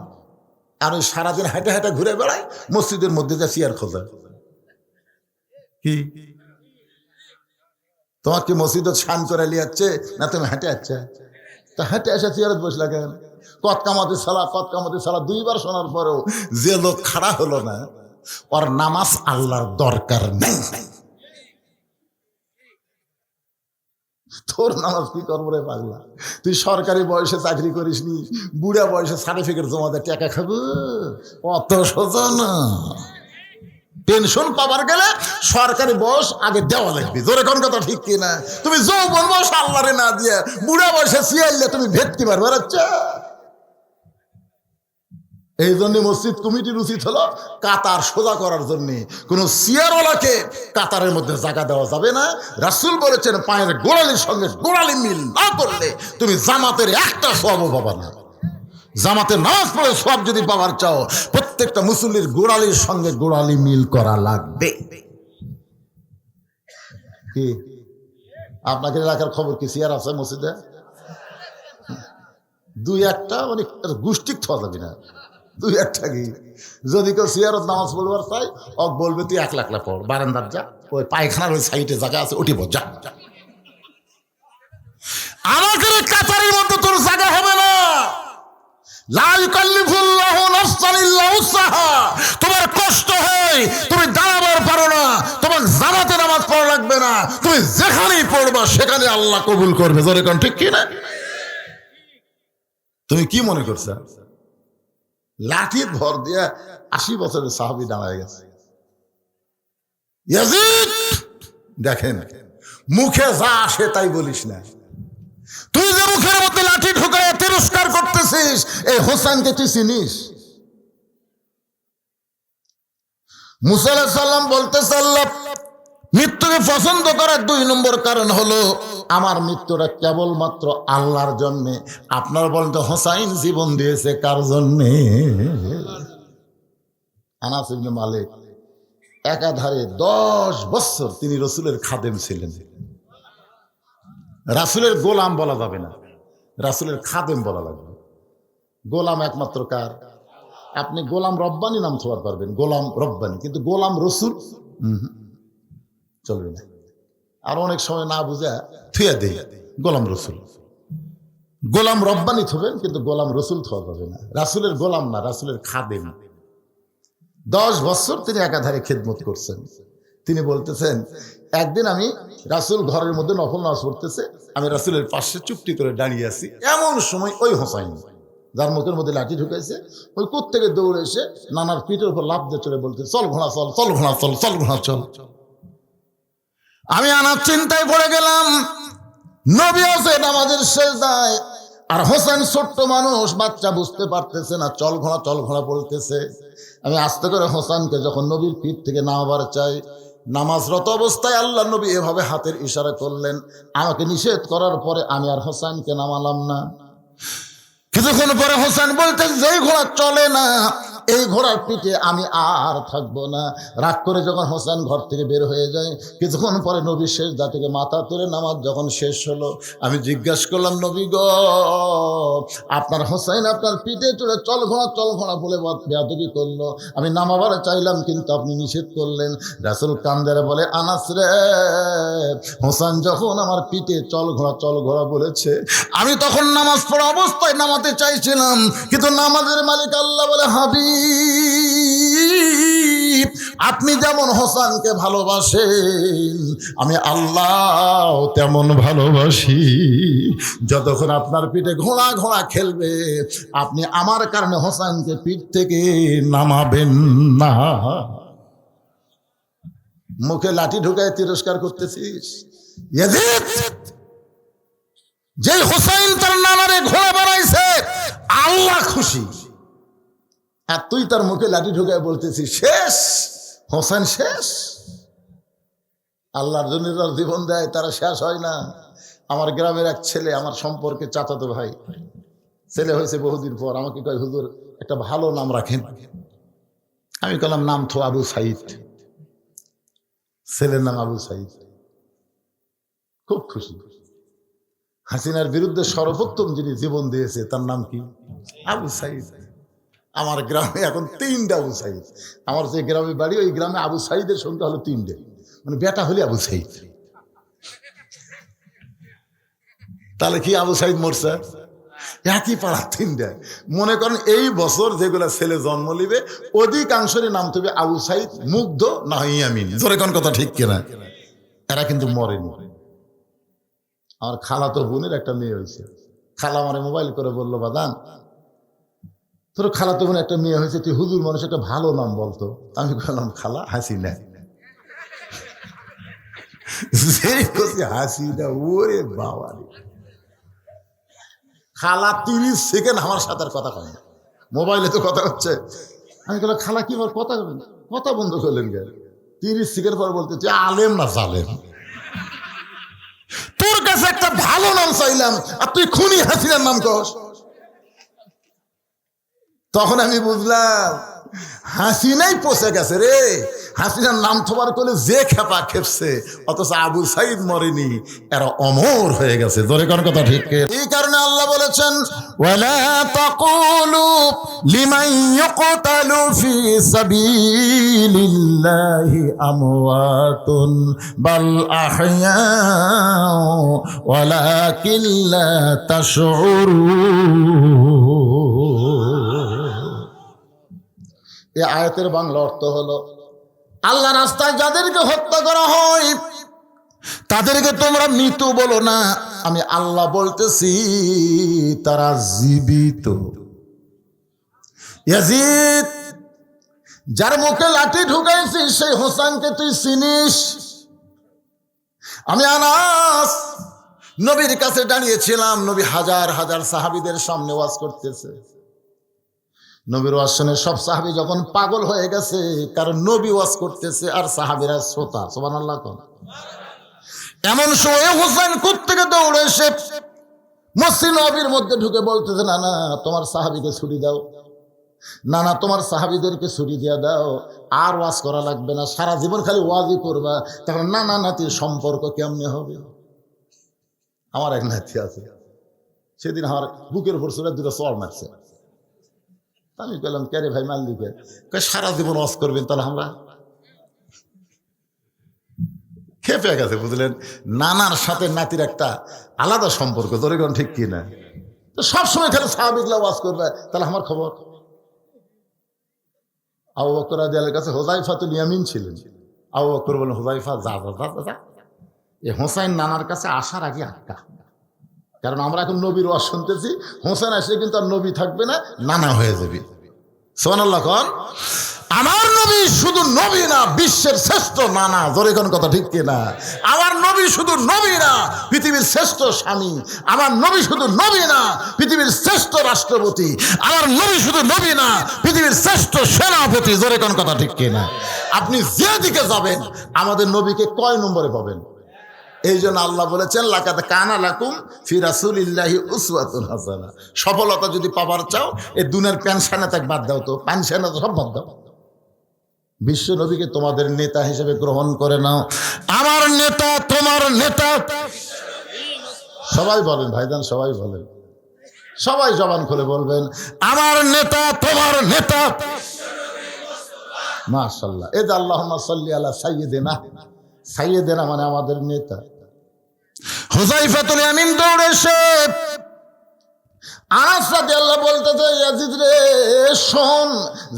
আর ওই সারাদিন হেঁটে হেঁটে ঘুরে বেড়ায়, মসজিদের মধ্যে যা চেয়ার খোঁজা। কি তোমার কি মসজিদে স্নান করে লিয়াচ্ছে না তুমি হেঁটে যাচ্ছে? তা হেঁটে এসে চেয়ারত বসলা কেন? কত কামাতে সালা 2 বার শোনার পরেও যে লোক খাড়া হলো না, ওর নামাজ আল্লাহর দরকার নেই। তোর নামাজ কি করবো রে পাগলা? তুই সরকারি বয়সে চাকরি করিস নি, বুড়া বয়সে সার্টিফিকেট জমা দেয় টাকা খাবো? অত সোজা না। পেনশন পাবার গেলে সরকারি বয়স আগে দেওয়া লাগবে। জোরে কোন কথা ঠিক কিনা? তুমি যৌবন বয়স আল্লাহরে না দিয়ে বুড়া বয়সে সিয়াইলে তুমি ভেটকি মারবে। আচ্ছা, এই জন্য মসজিদ কমিটির উচিত হলো কাতার সোজা করার জন্য। কোন সিয়ারওয়ালাকে কাতারের মধ্যে জায়গা দেওয়া যাবে না। রাসূল বলেছেন পায়ের গোড়ালির সঙ্গে গোড়ালি মিল না করলে তুমি জামাতের একটা সওয়াবও পাবা না। জামাতের নামাজ পড়ে সওয়াব যদি পাওয়ার চাও, প্রত্যেকটা মুসল্লির গোড়ালির সঙ্গে গোড়ালি মিল করা লাগবে। কি আপনাকে এলাকার খবর কি সিয়ার আছে মসজিদে? দুই একটা মানে গোষ্ঠী থাকা যাবে না, দুই একটা কি। যদি কেউ সিয়ারত নামাজ পড়বার চাই, ও বলবে তুই 1 লাখ পড়, বারান্দার যা, ওই পায়খানার ওই সাইডে জায়গা আছে উঠি পড় যা। আমাদের কাতারের মধ্যে তোর জায়গা হবে না। লা ইউকাল্লিফুল্লাহু নাফসান ইল্লা উসআহা। তোমার কষ্ট হয়, তুমি দাঁড়াবার পারো না, তোমার জামাতে নামাজ পড়া লাগবে না, তুমি যেখানেই পড়বা সেখানে আল্লাহ কবুল করবে। জোরে কোন ঠিক কি না? তুমি কি মনে করছো লাঠির ভর দিয়া 80 বছরের সাহাবী দাঁড়ায় গেছে? ইয়াজিদ দেখেন, মুখে যা আসে তাই বলিস না। তুই যে মুখের মধ্যে লাঠি ঢুকায় তিরস্কার করতেছিস, এই হোসেনকে তুই চিনিস? মুসা আলাইহিস সালাম বলতেছে আল্লাহ মৃত্যুকে পছন্দ করার 2 নম্বর কারণ হলো আমার মৃত্যুটা কেবলমাত্র আল্লাহর জন্যে। আপনার বলেন তো হোসাইন জীবন দিয়েছে কার জন্যে? আনাস ইবনে মালিক একাধারে 10 বছর তিনি রসুলের খাদেম ছিলেন। রাসূলের গোলাম বলা যাবে না, রাসূলের খাদেম বলা লাগবে। গোলাম একমাত্র কার? আপনি গোলাম রব্বানি নাম থোয়ার পারবেন, গোলাম রব্বানি, কিন্তু গোলাম রসুল চলবে না। আর অনেক সময় না বুঝা থুয়া দেই গোলাম রসুল। গোলাম রব্বানি থবেন, কিন্তু গোলাম রসুল থোয়া যাবে না। রাসূলের গোলাম না, রাসূলের খাদেম। 10 বছর তিনি একাধারে খেদমত করছেন। তিনি বলতেছেন একদিন আমি রাসূল ঘরের মধ্যে নফল নামাজ পড়তেছে, আমি রাসূলের পাশে চুপটি করে দাঁড়িয়ে আছি। এমন সময় ওই হোসাইন যার মুখের মধ্যে লাঠি ঢুকাইছে, ওই কোত্থেকে দৌড়ে এসে নানার পিঠের উপর লাফ দিয়ে চলে বলতে, চল ঘোড়া চল, চল ঘোড়া চল, চল ঘোড়া চল। আমি আনার চিন্তায় পড়ে গেলাম। নবী আছে নামাজের সেজদায়, আর হোসেন ছোট্ট মানুষ, বাচ্চা, বুঝতে পারতেছে না, চল ঘোড়া বলতেছে। আমি আস্তে করে হোসেনকে যখন নবীর পিঠ থেকে নামাবার চাই, নামাজরত অবস্থায় আল্লাহ নবী এভাবে হাতের ইশারা করলেন। আমাকে নিষেধ করার পরে আমি আর হোসেনকে নামালাম না। কিছুক্ষণ পরে হোসেন বলতেন যেই ঘোড়া চলে না, এই ঘোড়ার পিঠে আমি আর থাকবো না। রাগ করে যখন হোসেন ঘর থেকে বের হয়ে যায়, কিছুক্ষণ পরে নবী সেজদা থেকে মাথা তুলে নামাজ যখন শেষ হলো, আমি জিজ্ঞাসা করলাম, নবী গো, আপনার হোসেন আপনার পিঠে চড়ে চল ঘোড়া বলে বেয়াদবি করলো, আমি নামাবার চাইলাম কিন্তু আপনি নিষেধ করলেন। রাসূল কান্দেরে বলে, আনাস রে, হোসেন যখন আমার পিঠে চল ঘোড়া বলেছে, আমি তখন নামাজ পড়া অবস্থায় নামাতে চাইছিলাম, কিন্তু নামাজের মালিক আল্লাহ বলে, হাবিব আপনি যেমন হোসেনকে ভালোবাসেন আমি আল্লাহ তেমন ভালোবাসি। যতক্ষণ আপনার পিঠে ঘোড়া খেলবে, আপনি আমার কারণে হোসেনকে পিঠ থেকে নামাবেন না। মুখে লাঠি ঢুকায় তিরস্কার করতেছিস? ইয়াজিদ, যে হোসেন তার নানারে ঘোড়া বানাইছে আল্লাহ খুশি, আর তুই তার মুখে লাঠি ঢুকায় বলতেছিস শেষ, হোসেন শেষ। আল্লাহর জন্য যারা জীবন দেয় তারা শেষ হয় না। আমার গ্রামের এক ছেলে, আমার সম্পর্কে চাচাতো ভাই, ছেলে হয়েছে বহুদিন পর, আমাকে কয় হুজুর একটা ভালো নাম রাখেন। আমি বললাম নাম তো আবু সাইদ। ছেলের নাম আবু সাইদ। খুব খুশি। হাসিনার বিরুদ্ধে সর্বোত্তম যিনি জীবন দিয়েছে তার নাম কি? আবু সাইদ। আমার গ্রামে এখন 3টা আবু সাইদ। আমার যে গ্রামে বাড়ি ওই গ্রামে আবু সাইদের সংখ্যা হলো 3টে, মানে বেটা হলে আবু সাইদ। তাহলে কি আবু সাইদ মরছে? একই পাড়া 3টে। মনে করেন এই বছর যেগুলা ছেলে জন্ম নিবে অধিকাংশেরই নাম তবে আবু সাইদ, মুগ্ধ না ইয়ামিন। জোরে কোন কথা ঠিক কিনা? এরা কিন্তু মরেনি। আমার খালাতো বোনের একটা মেয়ে হয়েছে। খালা আমারে মোবাইল করে বললো, বাদান তোর খালাতো বোনের একটা মেয়ে হয়েছে, তুই হুজুর মানুষ, একটা ভালো নাম বলতো। আমি বললাম, খালা হাসিনা। হাসিনা, ওরে বাবা রে। খালা 30 সেকেন্ড আমার সাথে কথা কয় না, মোবাইলে তো কথা হচ্ছে। আমি বললাম, খালা কি আমার কথা বলবেন, কথা বন্ধ করলেন কেন? 30 সেকেন্ড পর বলতে, তুই আলেম না জালেম? তোর কাছে একটা ভালো নাম চাইলাম আর তুই খুনি হাসিনার নাম কস। তখন আমি বুঝলাম হাসিনাই পচে গেছে রে। হাসিনার নাম থবার করলে যে খেপা খেপছে, অথচ আবু সাইদ মরেনি, এরা অমর হয়ে গেছে। জোরে কোন কথা ঠিক? এই কারণে আল্লাহ বলেছেন, ওয়ালা তাকুলু লিমান ইউকতালু ফি সাবিলিল্লাহি আমওয়াতুন বাল আহইয়াউ ওয়ালাকিন লা তাশউরুন। এই আয়াতের বাংলা অর্থ হলো, আল্লাহ রাস্তায় যাদেরকে হত্যা করা হয় তাদেরকে তোমরা মৃত বলো না, আমি আল্লাহ বলতেছি তারা জীবিত। ইয়াজিদ, যার মুখে লাঠি ঢুকাইছিস সেই হোসেনকে তুই চিনিস? আমি আনাস নবীর কাছে দাঁড়িয়েছিলাম, নবী হাজার হাজার সাহাবীদের সামনে ওয়াজ করতেছে। নবীর ওয়াজ শুনে সব সাহাবী যখন পাগল হয়ে গেছে, কারণ নবী ওয়াজ করতেছে আর সাহাবীরা শ্রোতা। সুবহানাল্লাহ। এমন সময় হোসেন কোত্থেকে দৌড়ে এসে মসজিদ নববীর মধ্যে ঢুকে বলতেছে, না না তোমার সাহাবীকে ছুরি দাও, না না তোমার সাহাবীদেরকে ছুরি দিয়ে দাও, আর ওয়াজ করা লাগবে না, সারা জীবন খালি ওয়াজই করবা। তখন নানা নাতির সম্পর্ক কেমনে হবে? আমার এক নাতি আছে, সেদিন আমার বুকের উপর চলে দুটো চড় মারছে। আমি বললাম, কে রে ভাই মাল্লিকে? সারা জীবন ওয়াজ করবেন, তাহলে আমরা খেপে গেছে, বুঝলেন? নানার সাথে নাতির একটা আলাদা সম্পর্ক, তোর কোন ঠিক কিনা? তো সবসময় খালি সাহাবীগুলা ওয়াজ করবে, তাহলে আমার খবর। আবু বকর রাদিয়াল্লাহু কাছে হুযায়ফাতুল ইয়ামিন ছিলেন। আবু বকর বললেন, হুযায়ফা যা যা যা যা, এই হোসেন নানার কাছে আসার আগে আটকা, কারণ আমরা এখন নবীর ওয়াজ শুনতেছি, হোসেন আসলে কিন্তু আর নবী থাকবে না, নানা হয়ে যাবে। সুবহানাল্লাহ। কোন আমার নবী শুধু নবী না, বিশ্বের শ্রেষ্ঠ নানা। জোরে কোন কথা ঠিক কিনা? আমার নবী শুধু নবী না, পৃথিবীর শ্রেষ্ঠ স্বামী। আমার নবী শুধু নবী না, পৃথিবীর শ্রেষ্ঠ রাষ্ট্রপতি। আমার নবী শুধু নবী না, পৃথিবীর শ্রেষ্ঠ সেনাপতি। জোরে কোন কথা ঠিক কিনা? আপনি যেদিকে যাবেন আমাদের নবীকে কয় নম্বরে পাবেন? এই জন্য আল্লাহ বলেছেন, লাকাদ কানা লাকুম ফি রাসূলিল্লাহি উসওয়াতুন হাসানাহ। সফলতা যদি পাবার চাও, এই দুনিয়ার পেনশনে তাক বাদ দাও, তো পেনশনে তো সব বাদ দাও, বিশ্ব নবীকে তোমাদের নেতা হিসেবে গ্রহণ করে নাও। আমার নেতা, তোমার নেতা। সবাই বলেন ভাইজান, সবাই বলেন, সবাই জবান খুলে বলবেন, আমার নেতা, তোমার নেতা। মাশাআল্লাহ। এই যে আল্লাহুম্মা সাল্লি আলা সাইয়্যিদিনা, সাইয়্যিদিনা মানে আমাদের নেতা। হুযায়ফাতুল ইয়ামিন দৌড়ে এসে আনাস রাদিয়াল্লাহু বলতেছে, ইয়াজিদ রে শোন,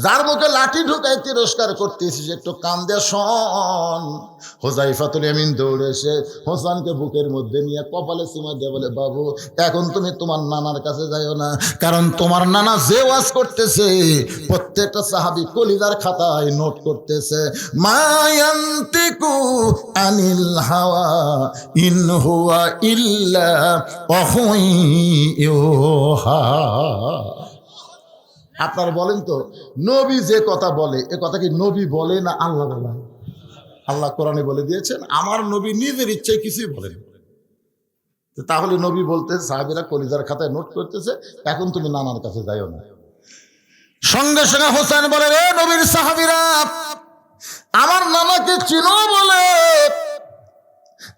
যার মুখে লাঠি ঢুকাই তিরস্কার করতেছিস, একটু কান দিয়ে শোন। হুযায়ফাতুল ইয়ামিন দৌড়ে এসে হোসেনকে বুকের মধ্যে নিয়ে কপালে চুমা দিয়ে বলে, বাবু এখন তুমি তোমার নানার কাছে যাইও না, কারণ তোমার নানা যে ওয়াজ করতেছে প্রত্যেকটা সাহাবী কলিজার খাতায় নোট করতেছে। মা ইয়ান্তিকু আনিল হাওয়া ইন হুয়া ইল্লা ওয়াহুই ইউহা। আপনারা বলেন তো, নবী যে কথা বলে, এ কথা কি নবী বলে না আল্লাহ বলে? আল্লাহ কোরআনে বলে দিয়েছেন, আমার নবী নিজের ইচ্ছায় কিছুই বলেন। তাহলে নবী বলতে সাহাবীরা কলিজার খাতায় নোট করতেছে, এখন তুমি নানার কাছে যাইও না। সঙ্গে সঙ্গে হোসেন বলে, রে নবীর সাহাবীরা, আমার নানাকে চিনো বলে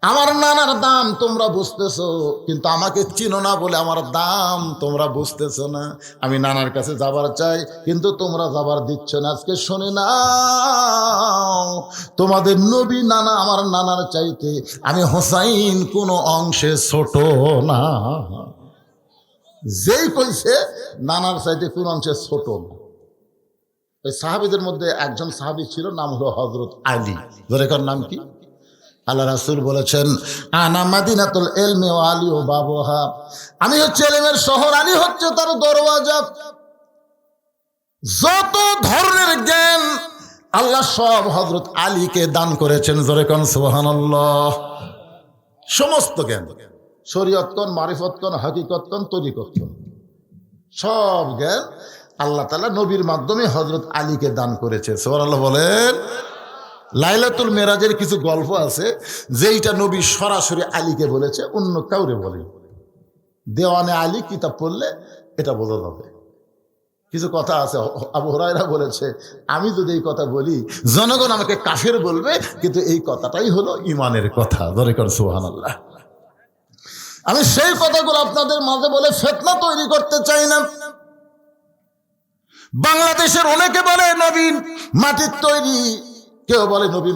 আমার নানার দাম তোমরা বুঝতেছো, কিন্তু আমাকে চিনো না বলে আমার দাম তোমরা বুঝতেছো না। আমি নানার কাছে যাবার চাই, কিন্তু তোমরা যাবার দিচ্ছ না। আজকে শুনে নাও, তোমাদের নবী নানা আমার নানার চাইতে আমি হোসাইন কোনো অংশে ছোট না। যেই কইছে নানার চাইতে কোন অংশে ছোট না। ওই সাহাবীদের মধ্যে একজন সাহাবী ছিল, নাম হলো হযরত আলী। যার নাম কি? আল্লাহ রাসূল বলেছেন, আনা মাদিনাতুল ইলমি ওয়া আলী বাবুহা, আমি হচ্ছে ইলমের শহর, আলী হচ্ছে তার দরওয়াজা। যত ধরনের জ্ঞান আল্লাহ সব হযরত আলীকে দান করেছেন। জোরে কোন সুবহানাল্লাহ। সমস্ত জ্ঞান, শরীয়ত কোন, মারিফত কোন, হাকিকত কোন, তরিকত কোন, সব জ্ঞান আল্লাহ তাআলা নবীর মাধ্যমে হযরত আলীকে দান করেছে। সুবহানাল্লাহ বলেন। লাইলাতুল মেরাজের কিছু গল্প আছে যেইটা নবী সরাসরি আলীকে বলেছে, অন্য কাউরে বলে। দেওয়ানে আলী কিতাব পড়লে এটা বোঝা যাবে। কিছু কথা আছে, আবু হুরায়রা বলেছে, আমি যদি এই কথা বলি জনগণ আমাকে কাফের বলবে, কিন্তু এই কথাটাই হলো ইমানের কথা। ধরে কর সুবহানাল্লাহ। আমি সেই কথাগুলো আপনাদের মাঝে বলে ফিতনা তৈরি করতে চাই না। বাংলাদেশের অনেকে বলে নবী মাটির তৈরি, কেউ বলে নবী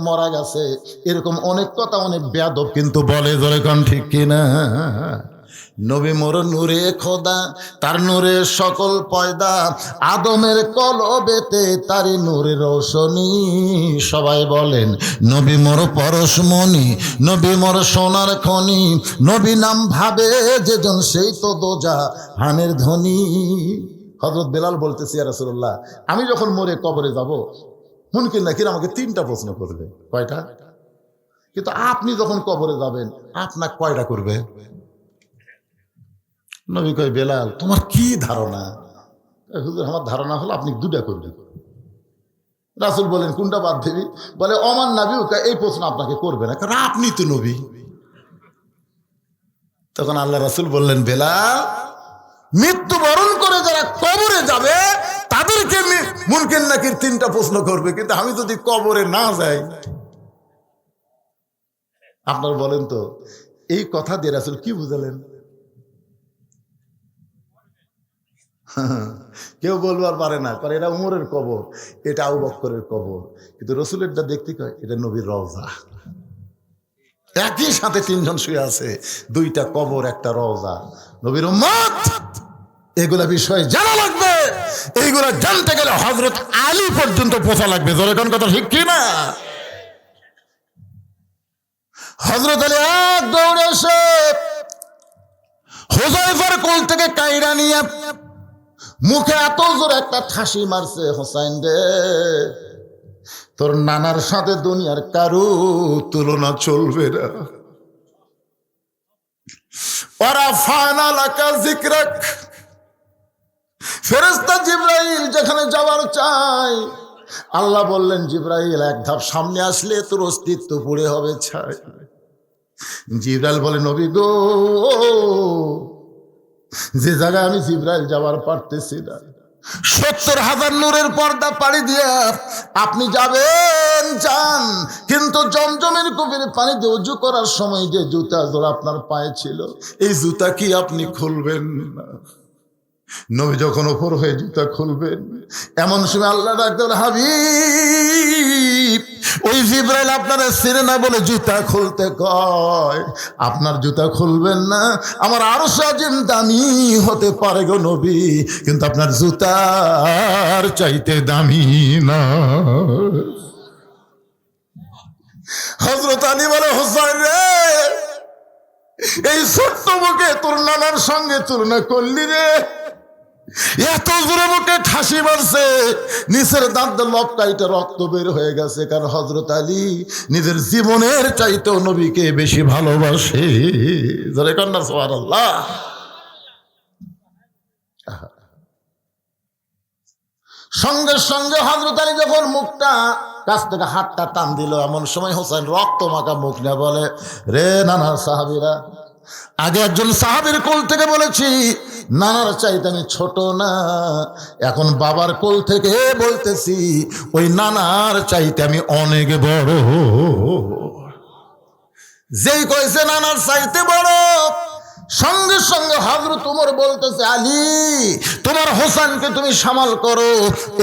মারা গেছে, এরকম অনেক কথা অনেক বেয়াদব কিন্তু বলে। ধরে কন ঠিক কিনা? নবী মোর নূরে খোদা, তার নূরে সকল পয়দা, আদমের কলবেতে তারি নূরে রোশনী। সবাই বলেন নবী মোর পরশমণি, নবী মোর সোনার খনি, নবী নাম ভাবে যেজন সেই তো দোজা হানের ধ্বনি। হযরত বেলাল বলতেছি, ইয়া রাসূলুল্লাহ, আমি যখন মরে কবরে যাব, মুনকির নাকির আমাকে 3টা প্রশ্ন করবে। কয়টা? কিন্তু আপনি যখন কবরে যাবেন আপনার কয়টা করবে? নবী কয়, বেলাল তোমার কি ধারণা? হুজুর আমার ধারণা হলো আপনি 2টা করবেন। রাসূল বলেন, কোনটা বাদ দিবি? বলে ওমান নবী, এই প্রশ্ন আপনাকে করবে না, কারণ আপনি তো নবী। তখন আল্লাহ রাসূল বললেন, বেলাল মৃত্যুবরণ করে যারা কবরে যাবে তাদেরকে মুনকির নাকির 3টা প্রশ্ন করবে, কিন্তু আমি যদি কবরে না যাই। আপনারা বলেন তো এই কথা দিয়ে রাসূল কি বুঝালেন? কেউ বলবার পারে না, কারণ এটা উমরের কবর, এটা আবু বকরের কবর, কিন্তু রসুলেরটা দেখতে কয় এটা নবীর রওজা। একই সাথে 3 জন শুয়ে আছে, 2টা কবর, একটা রওজা। নবীর উম্মত এগুলা বিষয় জানা লাগবে। এইগুলা জানতে গেলে হযরত আলী পর্যন্ত পৌঁছা লাগবে। জোরে কোন কথা ঠিক কি না? হযরত আলী এক দৌড়ে এসে হুযায়ফার কোল থেকে কাইরা নিয়ে মুখে এত জোর একটা ঠাসি মারছে, হোসাইন রে, তোর নানার সাথে দুনিয়ার কারো তুলনা চলবে না। ওরা ফানা লাকা যিকরাক, ফেরেশতা জিবরাইল যেখানে যাওয়ার চাই, আল্লাহ বললেন জিবরাইল এক ধাপ সামনে আসলে তোর অস্তিত্ব পুড়ে হবে ছাই। জিবরাইল বলে, নবী গো, যে জায়গায় আমি জিবরাইল যাওয়ার পারতেছি না, 70,000 নূরের পর্দা পাড়ি দিয়ে আপনি যাবেন যান, কিন্তু জমজমের কূপের পানি দিয়ে ওযু করার সময় যে জুতা জোড়া আপনার পায়ে ছিল, এই জুতা কি আপনি খুলবেন না? নবী যখন ওপর হয়ে জুতা খুলবেন, এমন সময় আল্লাহ ডাকতেন, হাবিব, ওই জিবরাইল আপনারা চিনে না বলে জুতা খুলতে কয়, আপনার জুতা খুলবেন না। আমার আরশ আজিম দামি হতে পারে গো নবী, কিন্তু আপনার জুতার চাইতে দামি না। হযরত আলী বলে, হোসাইন রে, এই ছোট্ট মুখে তোর নানার সঙ্গে তুলনা করলি রে। এত জোরে মুখে ঠাসি মারছে, নিচের দাঁত লপকাইতে রক্ত বের হয়ে গেছে, কারণ হযরত আলী নিজের জীবনের চাইতেও নবীকে বেশি ভালোবাসে। জোরে কন্যা সুবহানাল্লাহ। সঙ্গে সঙ্গে হযরত আলী যখন মুখটা কাছ থেকে হাতটা টান দিল, এমন সময় হোসেন রক্ত মাখা মুখ নিয়ে বলে, রে নানার সাহাবীরা, আগে একজন সাহাবীর কোল থেকে বলেছি নানার চাইতে আমি ছোট না, এখন বাবার কোল থেকে বলতেছি ওই নানার চাইতে আমি অনেক বড়। যেই কইছে নানার চাইতে বড়, সঙ্গে সঙ্গে হযরত ওমর বলতেছে, আলী তোমার হোসেনকে তুমি সামাল করো,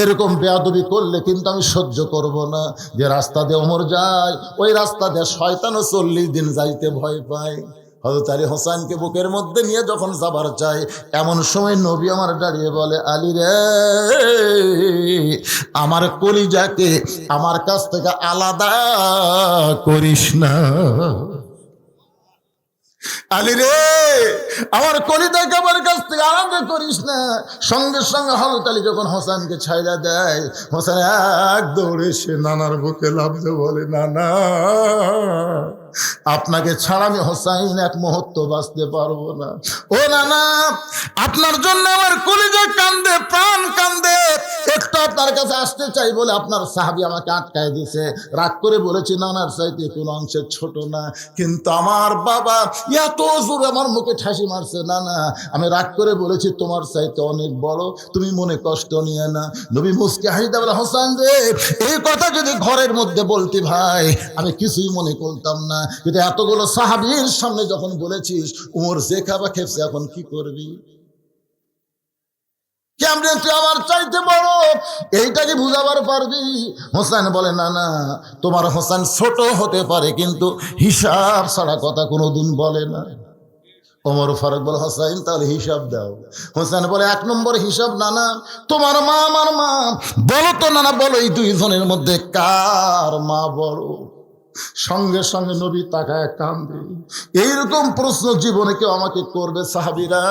এরকম বেয়াদবি করলে কিন্তু আমি সহ্য করব না। যে রাস্তা দিয়ে ওমর যায়, ওই রাস্তা দিয়ে শয়তানও 40 দিন যাইতে ভয় পায়। হযরত আলী হোসেনকে বুকের মধ্যে নিয়ে যখন যাবার চায়, এমন সময় নবী আমার দাঁড়িয়ে বলে, আলী রে, আমার কলিজাকে আমার কাছ থেকে আলাদা করিস না। আলী রে, আমার কলিজাকে আমার কাছ থেকে আলাদা করিস না। সঙ্গে সঙ্গে হযরত আলী যখন হোসেনকে ছাইড়া দেয়, হোসেন এক দৌড়ে সে নানার বুকে লাফ দিয়ে বলে, নানা, আপনাকে ছাড়া আমি হোসাইন এক মুহূর্ত বাঁচতে পারবো না। ও নানা, আপনার জন্য আমার কলিজা কান্দে, প্রাণ কান্দে। একটু আপনার কাছে আসতে চাই বলে আপনার সাহাবী আমাকে আটকায় দিছে। রাগ করে বলেছি, নানার চাইতে কোনো অংশে ছোট না, কিন্তু আমার বাবা এত জোরে আমার মুখে ঠাসি মারছে। নানা, আমি রাগ করে বলেছি তোমার চাইতে অনেক বড়, তুমি মনে কষ্ট নিয়ে না। নবী মুস্কি হাসিতে বলে, হোসেন রে, এই কথা যদি ঘরের মধ্যে বলতি ভাই, আমি কিছুই মনে করতাম না, কিন্তু এতগুলো সাহাবীর সামনে যখন বলেছিস, উমর যে খাবা খেপছে, এখন কি করবি? কেমনে তুই আমার চাইতে বড়, এইটা কি বুঝাবার পারবি? হোসেন বলে, না না, তোমার হোসেন ছোট হতে পারে, কিন্তু হিসাব ছাড়া কথা কোনোদিন বলে না। ওমর ফারুক বলে, হোসেন তাহলে হিসাব দাও। হোসেন বলে, এক নম্বর হিসাব, নানা, তোমার মা আমার মা, বলো তো নানা, বলো এই দুইজনের মধ্যে কার মা বড়? সঙ্গে সঙ্গে নবী তাকায় কান্দে। এইরকম প্রশ্ন জীবনে কেউ আমাকে করবে সাহাবীরা,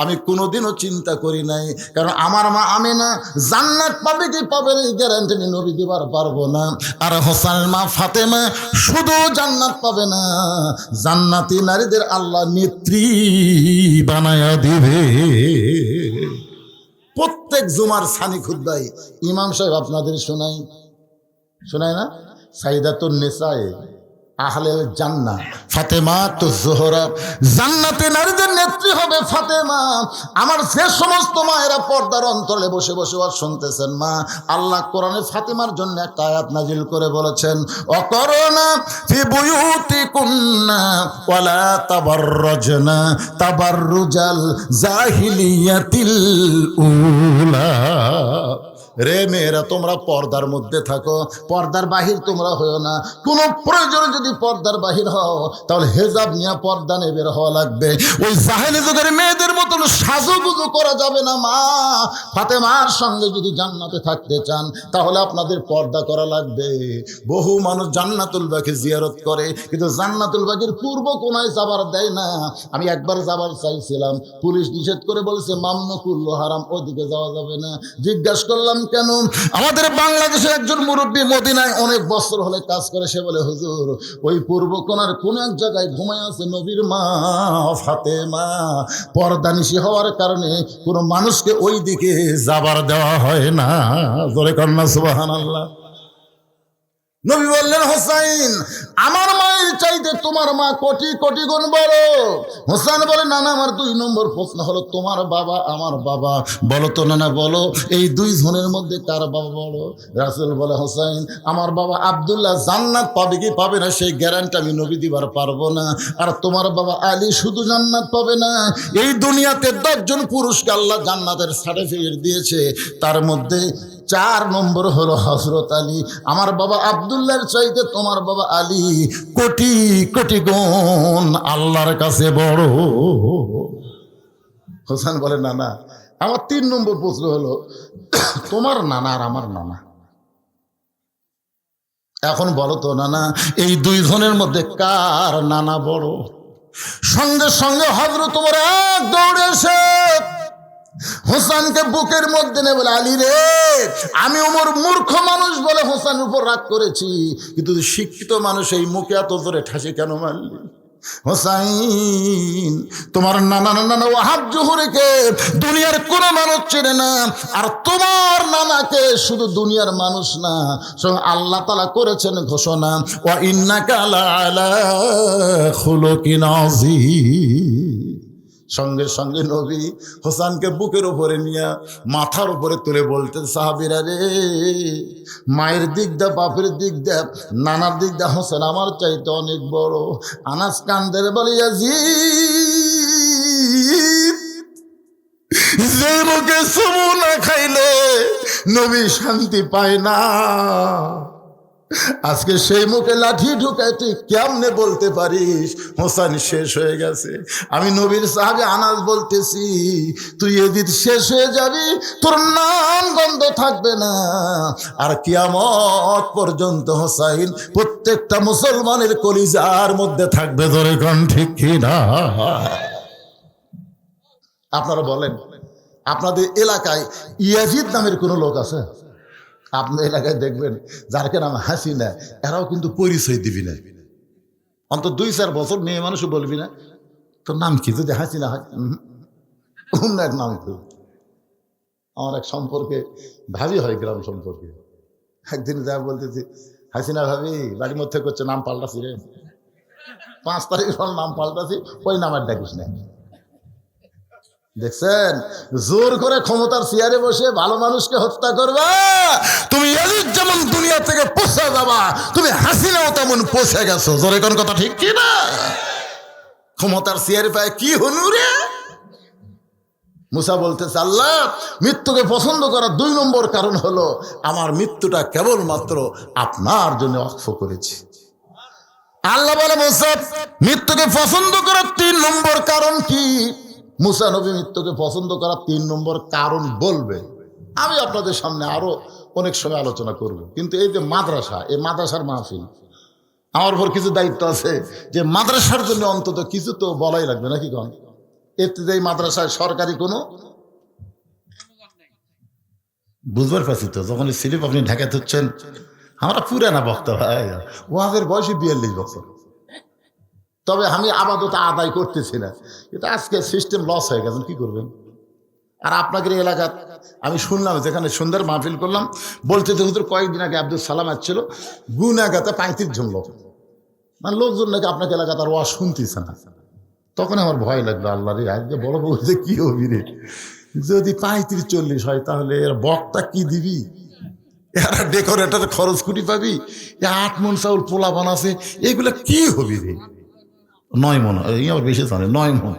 আমি কোনোদিনও চিন্তা করি নাই। কারণ আমার মা আমেনা জান্নাত পাবে কি পাবে না, এই গ্যারান্টি আমি নবী দিবার পারবো না। আর হোসেনের মা ফাতেমা শুধু জান্নাত পাবে না, জান্নাতি নারীদের আল্লাহ নেত্রী বানায়া দিবে। প্রত্যেক জুমার সানি খুতবায় ইমাম সাহেব আপনাদের শোনায় না, সাইদাতুন নিসায়ে আহলেল জান্নাহ ফাতেমাতুজ জোহরা, জান্নাতে নারীদের নেত্রী হবে ফাতেমা। আমার যে সমস্ত মায়েরা পর্দার অন্তরে বসে বসে আর শুনতেছেন, মা, আল্লাহ কোরআনে ফাতেমার জন্য একটা আয়াত নাজিল করে বলেছেন, অকরনা ফি বুয়ুতিকুন্না ওয়ালা তাবাররাজনা তাবাররুজাল জাহিলিয়াতিল উলা। রে মেয়েরা, তোমরা পর্দার মধ্যে থাকো, পর্দার বাহির তোমরা হও না। কোনো প্রয়োজনে যদি পর্দার বাহির হও, তাহলে হেজাব নিয়ে পর্দা নিয়ে বের হওয়া লাগবে। ওই জাহেলি যুগের মেয়েদের মতন সাজুগুজু করা যাবে না। মা, ফাতেমার সঙ্গে যদি জান্নাতে থাকতে চান, তাহলে আপনাদের পর্দা করা লাগবে। বহু মানুষ জান্নাতুল বাকি জিয়ারত করে, কিন্তু জান্নাতুল বাকির পূর্ব কোনায় যাবার দেয় না। আমি একবার যাবার চাইছিলাম, পুলিশ নিষেধ করে বলেছে মামনুকুল্লু হারাম, ওদিকে যাওয়া যাবে না। জিজ্ঞাসা করলাম কেন? আমাদের বাংলাদেশের একজন মুরব্বী মদিনায় অনেক বছর হলে কাজ করে, সে বলে, হুজুর, ওই পূর্ব কোণার কোন এক জায়গায় ঘুমায় আছে নবীর মা ফাতেমা। পর্দানিশী হওয়ার কারণে কোনো মানুষকে ওই দিকে যাবার দেওয়া হয় না। জোরে কন্যা সুবহানাল্লাহ। নবী বললেন, হোসাইন, আমার মায়ের চাইতে তোমার মা কোটি কোটি গুণ বড়। হোসেন বলে, নানা, আমার 2 নম্বর প্রশ্ন হলো, তোমার বাবা আমার বাবা, বলো তো নানা, বলো এই দুই জনের মধ্যে কার বাবা বড়? রাসূল বলে, হোসাইন, আমার বাবা আব্দুল্লাহ জান্নাত পাবে কি পাবে না সেই গ্যারান্টি আমি নবী দিবার পারবো না। আর তোমার বাবা আলী শুধু জান্নাত পাবে না, এই দুনিয়াতে 10 জন পুরুষকে আল্লাহ জান্নাতের সার্টিফিকেট দিয়েছে, তার মধ্যে 4 নম্বর হলো হযরত আলী। আমার বাবা আব্দুল্লাহর চাইতে তোমার বাবা আলী কোটি কোটি গুণ আল্লাহর কাছে বড়। হোসেন বলে, নানা, আমার 3 নম্বর প্রশ্ন হলো, তোমার নানা আর আমার নানা, এখন বলো তো নানা, এই 2 জনের মধ্যে কার নানা বড়? সঙ্গে সঙ্গে হযরত ওমর এক দৌড়ে এসে হোসেনকে বুকের মধ্যে নেবে বলে, আলী রে, আমি ওমর মূর্খ মানুষ বলে হোসেনের উপর রাগ করেছি, কিন্তু শিক্ষিত মানুষ এই মুখে এত জোরে ঠাসি কেন মারলি? হোসাইন, তোমার নানা নানা ওয়াহাব জোহরীকে দুনিয়ার কোনো মানুষ চেনে না, আর তোমার নানাকে শুধু দুনিয়ার মানুষ না, স্বয়ং আল্লাহ তাআলা করেছেন ঘোষণা, ওয়া ইন্নাকা লাআলা খুলুকিন আযীম। সঙ্গে সঙ্গে নবী হোসেনকে বুকের উপরে নিয়ে মাথার উপরে তুলে বলতেন, সাহাবীরা রে, মায়ের দিক দা, বাপের দিক দা, নানার দিক দা হোসেন আমার চাইতে অনেক বড়। আনাস কান্দের বলে, ইয়াজিদ, যে মুখে চুমু না খাইলে নবী শান্তি পায় না, আজকে সেই মুখে লাঠি ঢুকায় তুই কেমনে বলতে পারিস হোসেন শেষ হয়ে গেছে? আমি নবীর সাহাবী আনাস বলতেছি, তুই এদিন শেষ হয়ে যাবি, তোর নাম গন্ধ থাকবে না, আর কিয়ামত পর্যন্ত হোসাইন প্রত্যেকটা মুসলমানের কলিজার মধ্যে থাকবে। ধরে কোন ঠিক কিনা? আপনারা বলেন, আপনাদের এলাকায় ইয়াজিদ নামের কোনো লোক আছে? আপনার এলাকায় দেখবেন যারকে নাম হাসিনা, এরাও কিন্তু পরিচয় দিবি না। অন্তত 2-4 বছর মেয়ে মানুষও বলবি না তোর নাম কি, যদি হাসিনা হয় অন্য এক নাম কি। আমার এক সম্পর্কে ভাবি হয়, গ্রাম সম্পর্কে, একদিন যা বলতেছি, হাসিনা ভাবি বাড়ির মধ্যে করছে নাম পাল্টাছি রে, 5 তারিখ নাম পাল্টাছি, ওই নামের ডাকিস না। দেখছেন, জোর করে ক্ষমতার চেয়ারে বসে ভালো মানুষকে হত্যা করবা। তুমি ইয়াজিদ যেমন দুনিয়া থেকে পৌঁছে যাবা, তুমি হাসিনাও তেমন পৌঁছে গেছো। জোরে কোন কথা ঠিক কি না? ক্ষমতার চেয়ারে পায় কি হনু রে? মুসা বলতেছে, আল্লাহ মৃত্যুকে পছন্দ করার 2 নম্বর কারণ হলো আমার মৃত্যুটা কেবলমাত্র আপনার জন্য ওয়াকফ করেছি। আল্লাহ বলে, মুসা মৃত্যুকে পছন্দ করার 3 নম্বর কারণ কি? মুসা নবী মৃত্যুকে পছন্দ করার 3 নম্বর কারণ বলবে। আমি আপনাদের সামনে আরো অনেক সময় আলোচনা করব, কিন্তু এই যে মাদ্রাসা, এই মাদ্রাসার মাহফিল, আমার উপর কিছু দায়িত্ব আছে যে মাদ্রাসার জন্য অন্তত কিছু তো বলাই লাগবে নাকি কোন? এতে যে মাদ্রাসায় সরকারি কোনো বুঝবার পাচ্ছি তো, যখন স্লিপ আপনি ঢাকাতে হচ্ছেন, আমরা পুরানা বক্তা ভাই, ওয়াজের বয়সে 42 বছর, তবে আমি আপাতত আদায় করতেছি না। এটা আজকে সিস্টেম লস হয়ে গেছে, কি করবেন? আর আপনাদের এলাকার আমি শুনলাম, যেখানে সুন্দর মাহফিল করলাম, বলতে হুজুর কয়েকদিন আগে আব্দুল সালাম আসছিল, গুনাগাতে 35 জন লোক, মানে লোকজন নাকি আপনাকে এলাকা তার ওয়াজ শুনতেছে না। তখন আমার ভয় লাগলো, আল্লাহ রে আজকে বড় বলতে কি হবি রে, যদি 35-40 হয় তাহলে এর বক্তা কি দিবি, এরা ডেকোরেটার খরচ কুটি পাবি, 8 মণ চাউল পোলা বানাছে, এগুলা কি হবি রে? 9 মণ, আবার বেশি জানে, 9 মণ,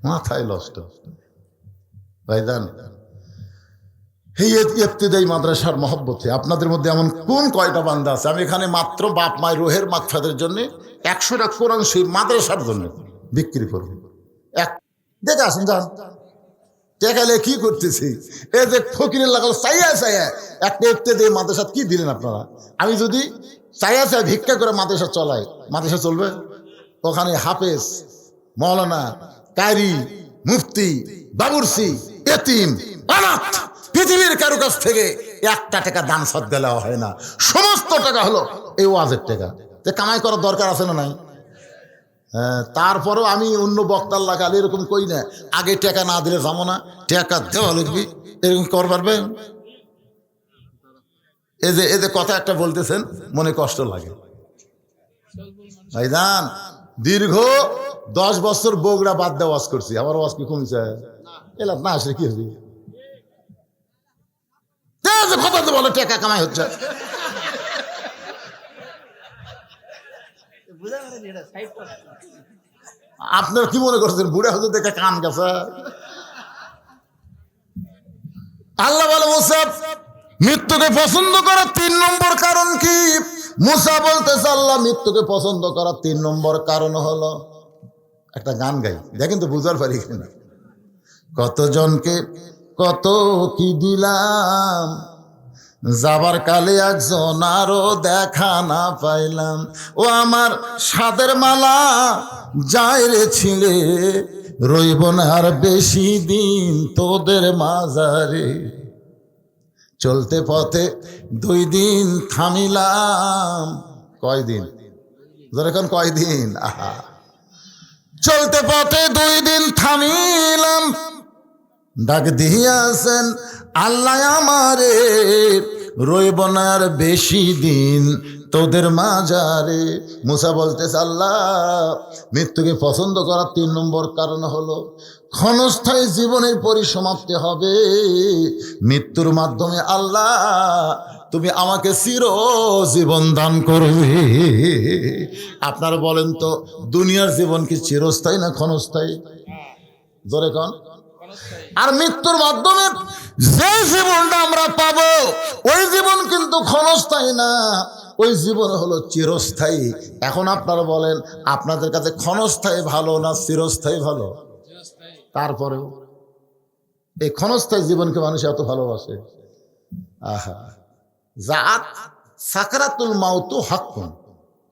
মাথায় নষ্ট ভাইজান। এই ইবতিদায়ী মাদ্রাসার মহব্বতে আপনাদের মধ্যে এমন কোন কয়টা বান্দা আছে? আমি এখানে মাত্র বাপ মায়ের রোহের মাগফিরাতের জন্য 100টা কোরআন শরীফ মাদ্রাসার জন্য বিক্রি করব। দেখে আসেন, যান টেকালে কি করতেছি, এই যে ফকিরের লাগাল চাইয়া চাইয়া একটা ইবতিদায়ী মাদ্রাসা কি দিলেন আপনারা? আমি যদি চাইয়া চাই ভিক্ষা করে মাদ্রাসা চলাই, মাদ্রাসা চলবে? ওখানে হাফেজ, মৌলানা, কারি, মুফতি, বাবুরসি, এতিম, অনাথ, পৃথিবীর কারো কাছ থেকে 1টা টাকা দান সদকা দেওয়া হয় না, সমস্ত টাকা হলো এই ওয়াজের টাকা। যে কামাই করার দরকার আছে না নাই? তারপরেও আমি অন্য বক্তার লাগালে এরকম কই না, আগে টাকা না দিলে যাবো না, টাকা দেওয়া লাগবে, এরকম কর পারবে? এই যে কথা একটা বলতেছেন, মনে কষ্ট লাগে ভাইজান। দীর্ঘ 10 বছর বগুড়া বাদ দেওয়া ওয়াজ করছি, আমার ওয়াজ কি কমছে? এলা না আসলে কি হবে? কথা তো বলে টাকা কামাই হচ্ছে, আপনারা কি মনে করছেন বুড়া হতে দেখে কান গেছে? আল্লাহ বলে, মুসা মৃত্যুকে পছন্দ করার 3 নম্বর কারণ কি? মুসা বলতেছে, আল্লাহ মৃত্যুকে পছন্দ করার 3 নম্বর কারণ হলো, একটা গান গাই, দেখেন তো বুঝার পারি কিনা। কতজনকে কত কি দিলাম, যাবার কালে একজন আরো দেখা না পাইলাম, ও আমার সাদের মালা যায় রে ছিঁড়ে, রইব না আর বেশি দিন তোদের মাজারে, চলতে পথে 2 দিন থামিলাম। কয়দিন? যখন কয়দিন? আহা, চলতে পথে 2 দিন থামিলাম, ডাক দিয়াছেন আল্লাহ আমারে, রইব না আর বেশি দিন তোদের মাজারে। মুসা বলতেছে, আল্লাহ মৃত্যুকে পছন্দ করার 3 নম্বর কারণ হলো ক্ষণস্থায়ী জীবনের পরিসমাপ্তি হবে, মৃত্যুর মাধ্যমে আল্লাহ তুমি আমাকে চিরজীবন দান করবে। আপনারা বলেন তো, দুনিয়ার জীবন কি চিরস্থায়ী না ক্ষণস্থায়ী? জোরে কন। আর মৃত্যুর মাধ্যমে যে জীবনটা আমরা পাবো, ওই জীবন পাই না, ওই জীবন হলো চিরস্থায়ী। এখন আপনারা বলেন আপনাদের কাছে ক্ষণস্থায়ী ভালো না চিরস্থায়ী ভালো? তারপরেও এই ক্ষণস্থায়ী জীবনকে মানুষ এত ভালোবাসে। আহা, জাত সাকরাতুল মাউতু হাক্কুন।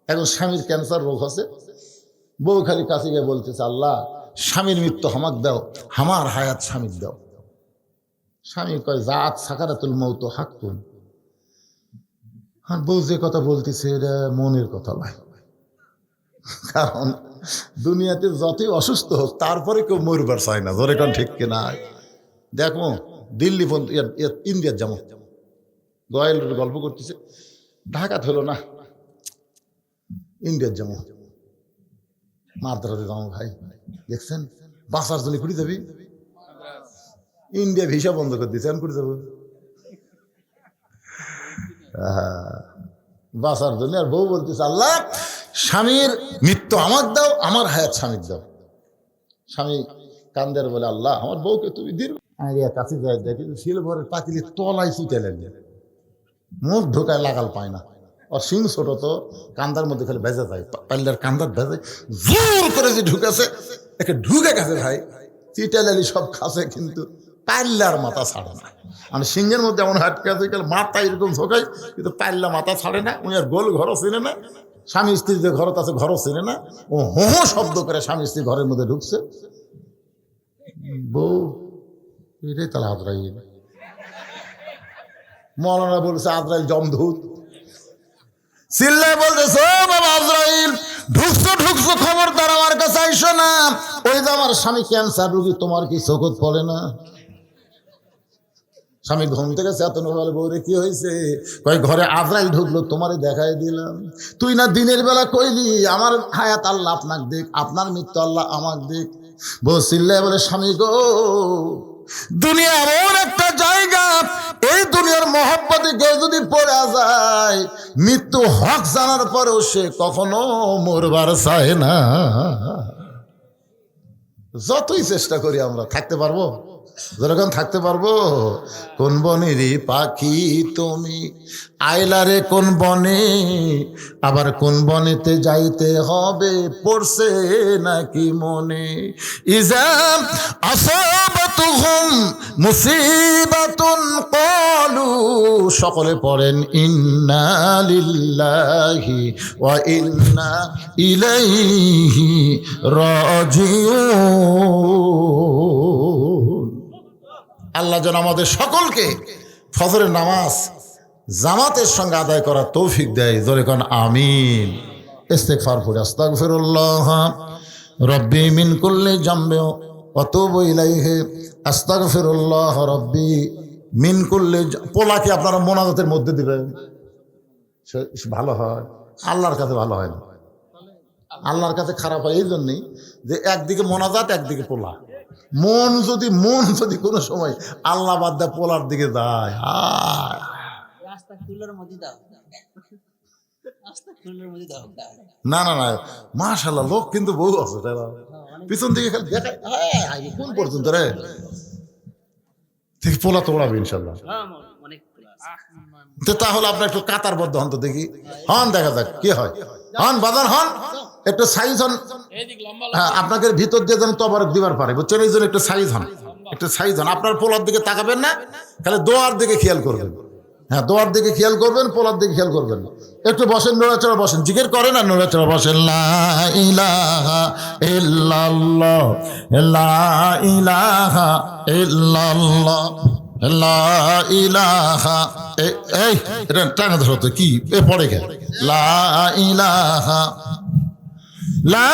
এখন স্বামীর ক্যান্সার রোগ আছে, বউ খালি কাছে গিয়ে বলতেছে, আল্লাহ স্বামীর মৃত্যু আমাকে দাও, আমার হায়াত স্বামীর দাও। স্বামী কয় জাত সাকারাতুল মাউতু হাক্কুন। আর বউ যে কথা বলতেছে এটা মনের কথা নয়, কারণ দুনিয়াতে যতই অসুস্থ হোক তারপরে কেউ মরবার চায় না। ধরে কারণ ঠিক কিনা? দেখো দিল্লি পর্যন্ত ইন্ডিয়ার যেমন গয়েল গল্প করতেছে, ঢাকাত হলো না, ইন্ডিয়ার যেমন মাদ্রাজে যাবো ভাই, দেখছেন বাঁচার জন্য কুড়ি যাবি, ইন্ডিয়া ভিসা বন্ধ করে দিয়েছে, আমি কুড়ি যাবো বাঁচার জন্য। আর বউ বলতেছে, আল্লাহ স্বামীর মৃত্যু আমার দাও, আমার হায়াত স্বামীর দাও। স্বামী কান্দের বলে, আল্লাহ আমার বউকে তুমি দিন। কাছে যায় দেখি সিলভারের পাতিলে তলায় চিটে লাগে, মুখ ঢোকায় লাগাল পায় না। আর সিং ছোট তো কান্দার মধ্যে খালি ভেজে যায়, পাল্লার কান্দার ভেজে জোর করে যে ঢুকেছে, একে ঢুকে গেছে ভাই, চিটালালি সব খাসে, কিন্তু পাল্লার মাথা ছাড়ে না। মানে সিংহের মধ্যে এমন হাটকে আছে, মাথা এরকম ঝোঁকাই, কিন্তু পাল্লা মাথা ছাড়ে না। উনি আর গোল ঘরও চিনে না, স্বামী স্ত্রী যে ঘরত আছে ঘরও চিনে না। ও হো শব্দ করে স্বামী স্ত্রী ঘরের মধ্যে ঢুকছে, বউ এটাই তাহলে আজরাইল। মৌলানা বলছে আজরাইল জমদূত, চিল্লায় বলতেছে, ও বাবা আজরাইল ঢুকছো ঢুকছো, খবরদার আমার কাছে আইসো না। ওই যে আমার স্বামী ক্যান্সার রোগী, তোমার কি চোখত পড়ে না? স্বামী ঘুম থেকে চেতন বলে, বউরে কি হয়েছে? কয় ঘরে আজরাইল ঢুকলো, তোমারে দেখাই দিলাম। তুই না দিনের বেলা কইলি আমার হায়াত আল্লাহ আপনাকে দেখ, আপনার মৃত্যু আল্লাহ আমাকে দেখ। বউ চিল্লায় বলে, স্বামী গো, দুনিয়া এমন একটা জায়গা, এই দুনিয়ার মহব্বতে কেউ যদি পড়ে যায়, মৃত্যু হক জানার পরেও সে কখনো মরবার চায় না। যতই চেষ্টা করি আমরা থাকতে পারবো, যেরকম থাকতে পারবো? কোন বনেরই পাখি তুমি, আইলারে কোন বনে, আবার কোন বনেতে যাইতে হবে পড়ছে নাকি মনে। ইজাম আসাবাতুহুম মুসিবাতুন ক্বালু, সকলে পড়েন ইন্না লিল্লাহি ওয়া ইন্না ইলাইহি রাজিউন। আল্লাহ যেন আমাদের সকলকে ফজরের নামাজ জামাতের সঙ্গে আদায় করার তৌফিক দেয়। জোরে কোন আমিন। ইস্তিগফার পড়ে, আস্তাগফিরুল্লাহ রব্বি মিন কুল্লি জামবি ওয়া তুবু ইলাইহি, আস্তাগফিরুল্লাহ রব্বি মিন কুল্লি। পোলাকে আপনারা মোনাজাতের মধ্যে দিবেন, ভালো হয়। আল্লাহর কাছে ভালো হয় না, আল্লাহর কাছে খারাপ হয় এই জন্যই যে একদিকে মোনাজাত একদিকে পোলা। মন যদি কোনো সময় আল্লাহ বাদ দেয় পোলার দিকে যায়, না না না মাশাআল্লাহ, লোক কিন্তু বহু আছে, পিছন দিকে খালি দেখায় কোন পর্যন্ত রে ঠিক পোলা তোড়াবে ইনশাল্লাহ। তাহলে আপনার একটু কাতারবদ্ধ হন তো দেখি, হন দেখা যাক কি হয়। হন বাজান, হন একটু সাইজ হন। হ্যাঁ, আপনাকে ভিতর দিয়ে যেন তবারক দিবার পারে, বুঝছেন? এই জন্য একটু সাইজ হন, একটু সাইজ হন। আপনার পোলার দিকে তাকাবেন না, খালি দোয়ার দিকে খেয়াল করবেন। হ্যাঁ, দোয়ার দিকে খেয়াল করবেন, পোলার দিকে খেয়াল করবেন। একটু বসেন, নড়াচড়া বসেন, জিকির করেন আর নড়াচড়া বসেন। লা ইলাহা ইল্লাল্লাহ, লা ইলাহা ইল্লাল্লাহ, লা ইলাহা। এই এটা টানা ধরো তো, কি এ পড়ে গে? লা ইলাহা, লা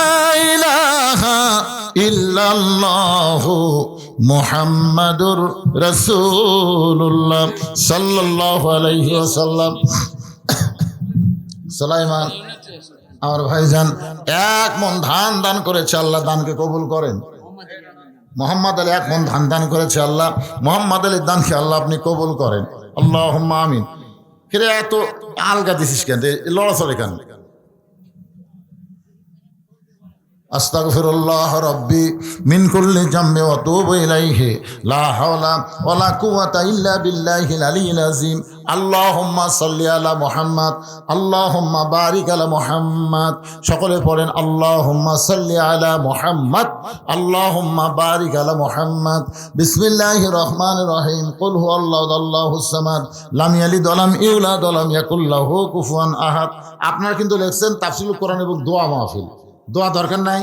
ইলাহা ইল্লাল্লাহু মুহাম্মাদুর রাসূলুল্লাহ সাল্লাল্লাহু আলাইহি ওয়াসাল্লাম। সুলাইমান আমার ভাইজান 1 মণ ধান দান করেছে, আল্লাহ দানকে কবুল করেন। মোহাম্মদ আলী 1 মণ ধান দান করেছে, আল্লাহ মোহাম্মদ আলীর দানকে আল্লাহ আপনি কবুল করেন, আল্লাহুম্মা আমিন। ফিরে এত আলগা দিছিস কেন, লড়াচড়ে কেন? আস্তাগফিরুল্লাহ রাব্বি মিন কুল্লি জামবি ওয়া আতুবু ইলাইহি লা হাওলা ওয়ালা কুওয়াতা ইল্লা বিল্লাহিল আলিয়্যিল আযীম। আল্লাহুম্মা সাল্লি আলা মুহাম্মাদ, আল্লাহুম্মা বারিক আলা মুহাম্মাদ। সকলে পড়েন আল্লাহুম্মা সাল্লি আলা মুহাম্মাদ, আল্লাহুম্মা বারিক আলা মুহাম্মাদ। বিসমিল্লাহির রহমানির রহিম। কুল হুয়াল্লাহু আল্লাহুস সামাদ, লাম ইয়ালিদ ওয়া লাম ইউলাদ ওয়া লাম ইয়াকুল লাহু কুফুয়ান আহাদ। আপনারা কিন্তু লিখছেন তাফসীরুল কোরআন এবং দোয়া মাহফিল। দোয়া দরকার নাই,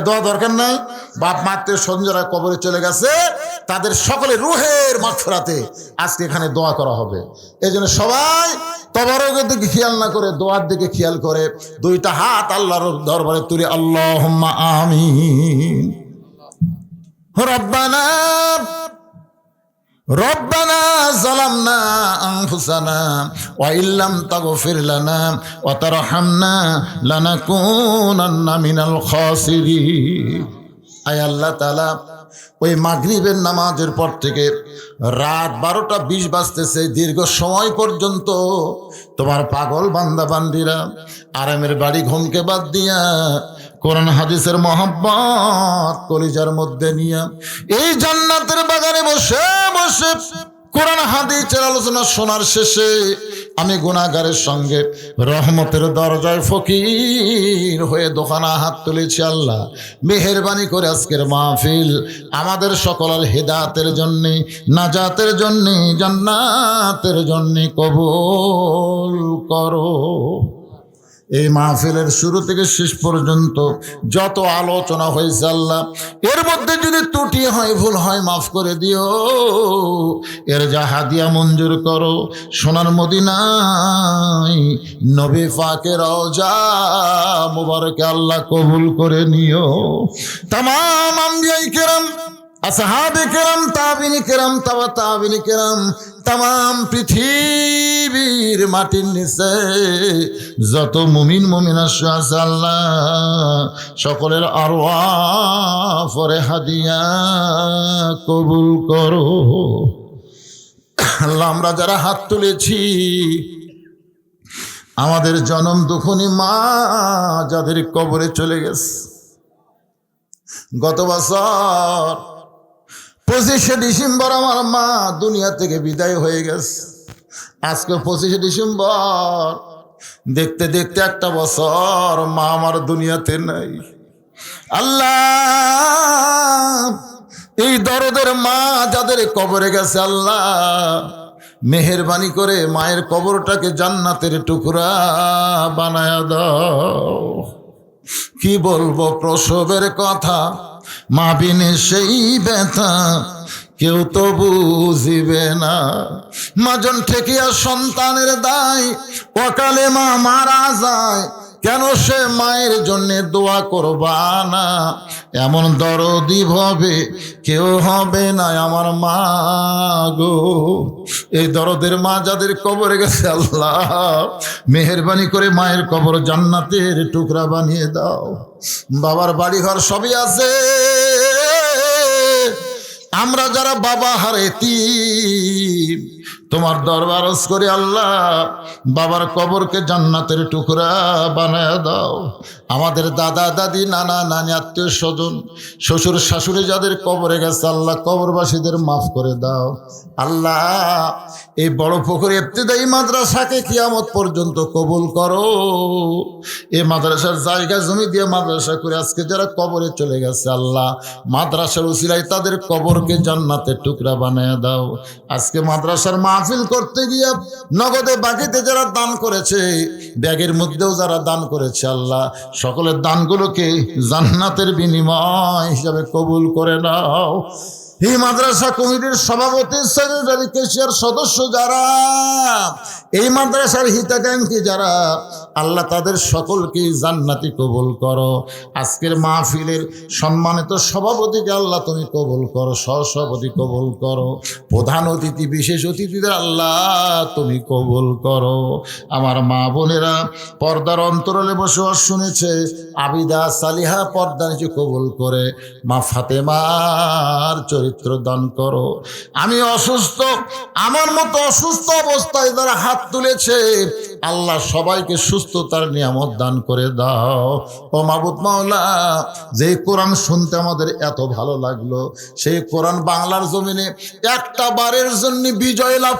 দোয়া দরকার নাই। বাপ মাতে সঞ্জরা কবরে চলে গেছে, তাদের সকলে রুহের মাগফিরাতে আজকে এখানে দোয়া করা হবে। এই জন্য সবাই তবারকের দিকে খেয়াল না করে দোয়ার দিকে খেয়াল করে দুইটা হাত আল্লাহর দরবারে তুলে আল্লাহুম্মা আমিন। রব্বানা রব্বানা যালামনা আনফুসানা ওয়া ইল্লাম তাগফির লানা ওয়া তারহামনা লানাকুনান্না মিনাল খাসিরিন। আয় আল্লাহ তাআলা, ওই মাগরিবের নামাজের পর থেকে রাত 12টা 20 বাজতেছে, দীর্ঘ সময় পর্যন্ত তোমার পাগল বান্দা বান্দিরা আরামের বাড়ি ঘুমকে বাদ দিয়া কোরআন হাদিসের মহব্বত কলিজার মধ্যে নিয়ে এই জান্নাতের বাগানে বসে বসে কোরআন হাদিসের আলোচনা শোনার শেষে আমি গুনাহগারের সঙ্গে রহমতের দরজায় ফকির হয়ে দোকানা হাত তুলেছি। আল্লাহ মেহেরবানি করে আজকের মাহফিল আমাদের সকলের হেদায়েতের জন্যে, নাজাতের জন্যে, জান্নাতের জন্যে কবুল করো। এই মাহফিলের শুরু থেকে শেষ পর্যন্ত যত আলোচনা হয়েছে আল্লাহ, এর মধ্যে যদি ত্রুটি হয়, ভুল হয়, মাফ করে দিও। এর যা হাদিয়া মঞ্জুর করো, সোনার মদিনায় নবী পাকের রওজা মুবারকে আল্লাহ কবুল করে নিও। তামাম আম্বিয়ায়ে কেরাম, আসহাবে কেরাম, তাবিনী কেরাম, তাবা তাবিনী কেরাম, তামাম পৃথিবীর মাটির নিচে যত মুমিন মুমিনা আছে আল্লাহ সকলের আরওয়াহ পরে হাদিয়া কবুল করো। আল্লাহ আমরা যারা হাত তুলেছি, আমাদের জনম দুঃখনী মা যাদের কবরে চলে গেছে, গত বছর 25শে ডিসেম্বর আমার মা দুনিয়া থেকে বিদায় হয়ে গেছে। আজকে 25শে ডিসেম্বর, দেখতে দেখতে একটা বছর মা আমার দুনিয়াতে নাই। আল্লাহ এই দরদের মা যাদের কবরে গেছে আল্লাহ মেহেরবানি করে মায়ের কবরটাকে জান্নাতের টুকরা বানায়া দাও। কি বলবো প্রসবের কথা, মা বিনে সেই ব্যথা কেউ তো বুঝিবে না। মাজন ঠেকিয়া সন্তানের দায়, অকালে মা মারা যায়, কেন সে মায়ের জন্যে দোয়া করবা না? এমন দরদি ভাবে কেউ হবে না আমার মা গো। এই দরদের মা যাদের কবরে গেছে আল্লাহ মেহেরবানি করে মায়ের কবর জান্নাতের টুকরা বানিয়ে দাও। বাবার বাড়ি ঘর সবই আছে, আমরা যারা বাবা হারাইতি তোমার দরবার করে আল্লাহ বাবার কবরকে জান্নাতের টুকরা বানায় দাও। আমাদের দাদা দাদি নানা নানি আত্মীয় স্বজন শ্বশুর শাশুড়ি যাদের কবরে গেছে আল্লাহ কবরবাসীদের মাফ করে দাও। আল্লাহ এই বড় পুকুর ইবতিদায়ী মাদ্রাসাকে কিয়ামত পর্যন্ত কবুল করো। এই মাদ্রাসার জায়গা জমি দিয়ে মাদ্রাসা করে আজকে যারা কবরে চলে গেছে আল্লাহ মাদ্রাসার উসিলায় তাদের কবরকে জান্নাতের টুকরা বানায় দাও। আজকে মাদ্রাসার মাহফিল করতে গিয়ে নগদে বাকিতে যারা দান করেছে, ব্যাগের মধ্যেও যারা দান করেছে আল্লাহ সকলের দানগুলোকে জান্নাতের বিনিময় হিসাবে কবুল করে নাও। এই মাদ্রাসা কমিটির সভাপতি, সেক্রেটারি, কেশিয়ার সদস্য যারা, এই মাদ্রাসার হিতাকাঙ্ক্ষী যারা আল্লাহ তাদের সকলকে জান্নাতি কবুল করো। আজকের মাহফিলের সম্মানিত সভাপতিকে আল্লাহ তুমি কবুল করো, সহসভাপতি কবুল করো, প্রধান অতিথি বিশেষ অতিথিদের আল্লাহ তুমি কবুল করো। আমার মা বোনেরা পর্দার অন্তরালে বসবাস শুনেছে, আবিদা সালিহা পর্দা নিচে কবুল করে মা ফাতেমার চরিত্র দান করো। আমি অসুস্থ, আমার মতো অসুস্থ অবস্থায় যারা হাত তুলেছে আল্লাহ সবাইকে সুস্থতার নিয়ামত দান করে দাও। ও মাবুদ মাওলা, যে কোরআন শুনতে আমাদের এত ভালো লাগলো, সেই কোরআন বাংলার জমিনে একটা বারের জন্য বিজয় লাভ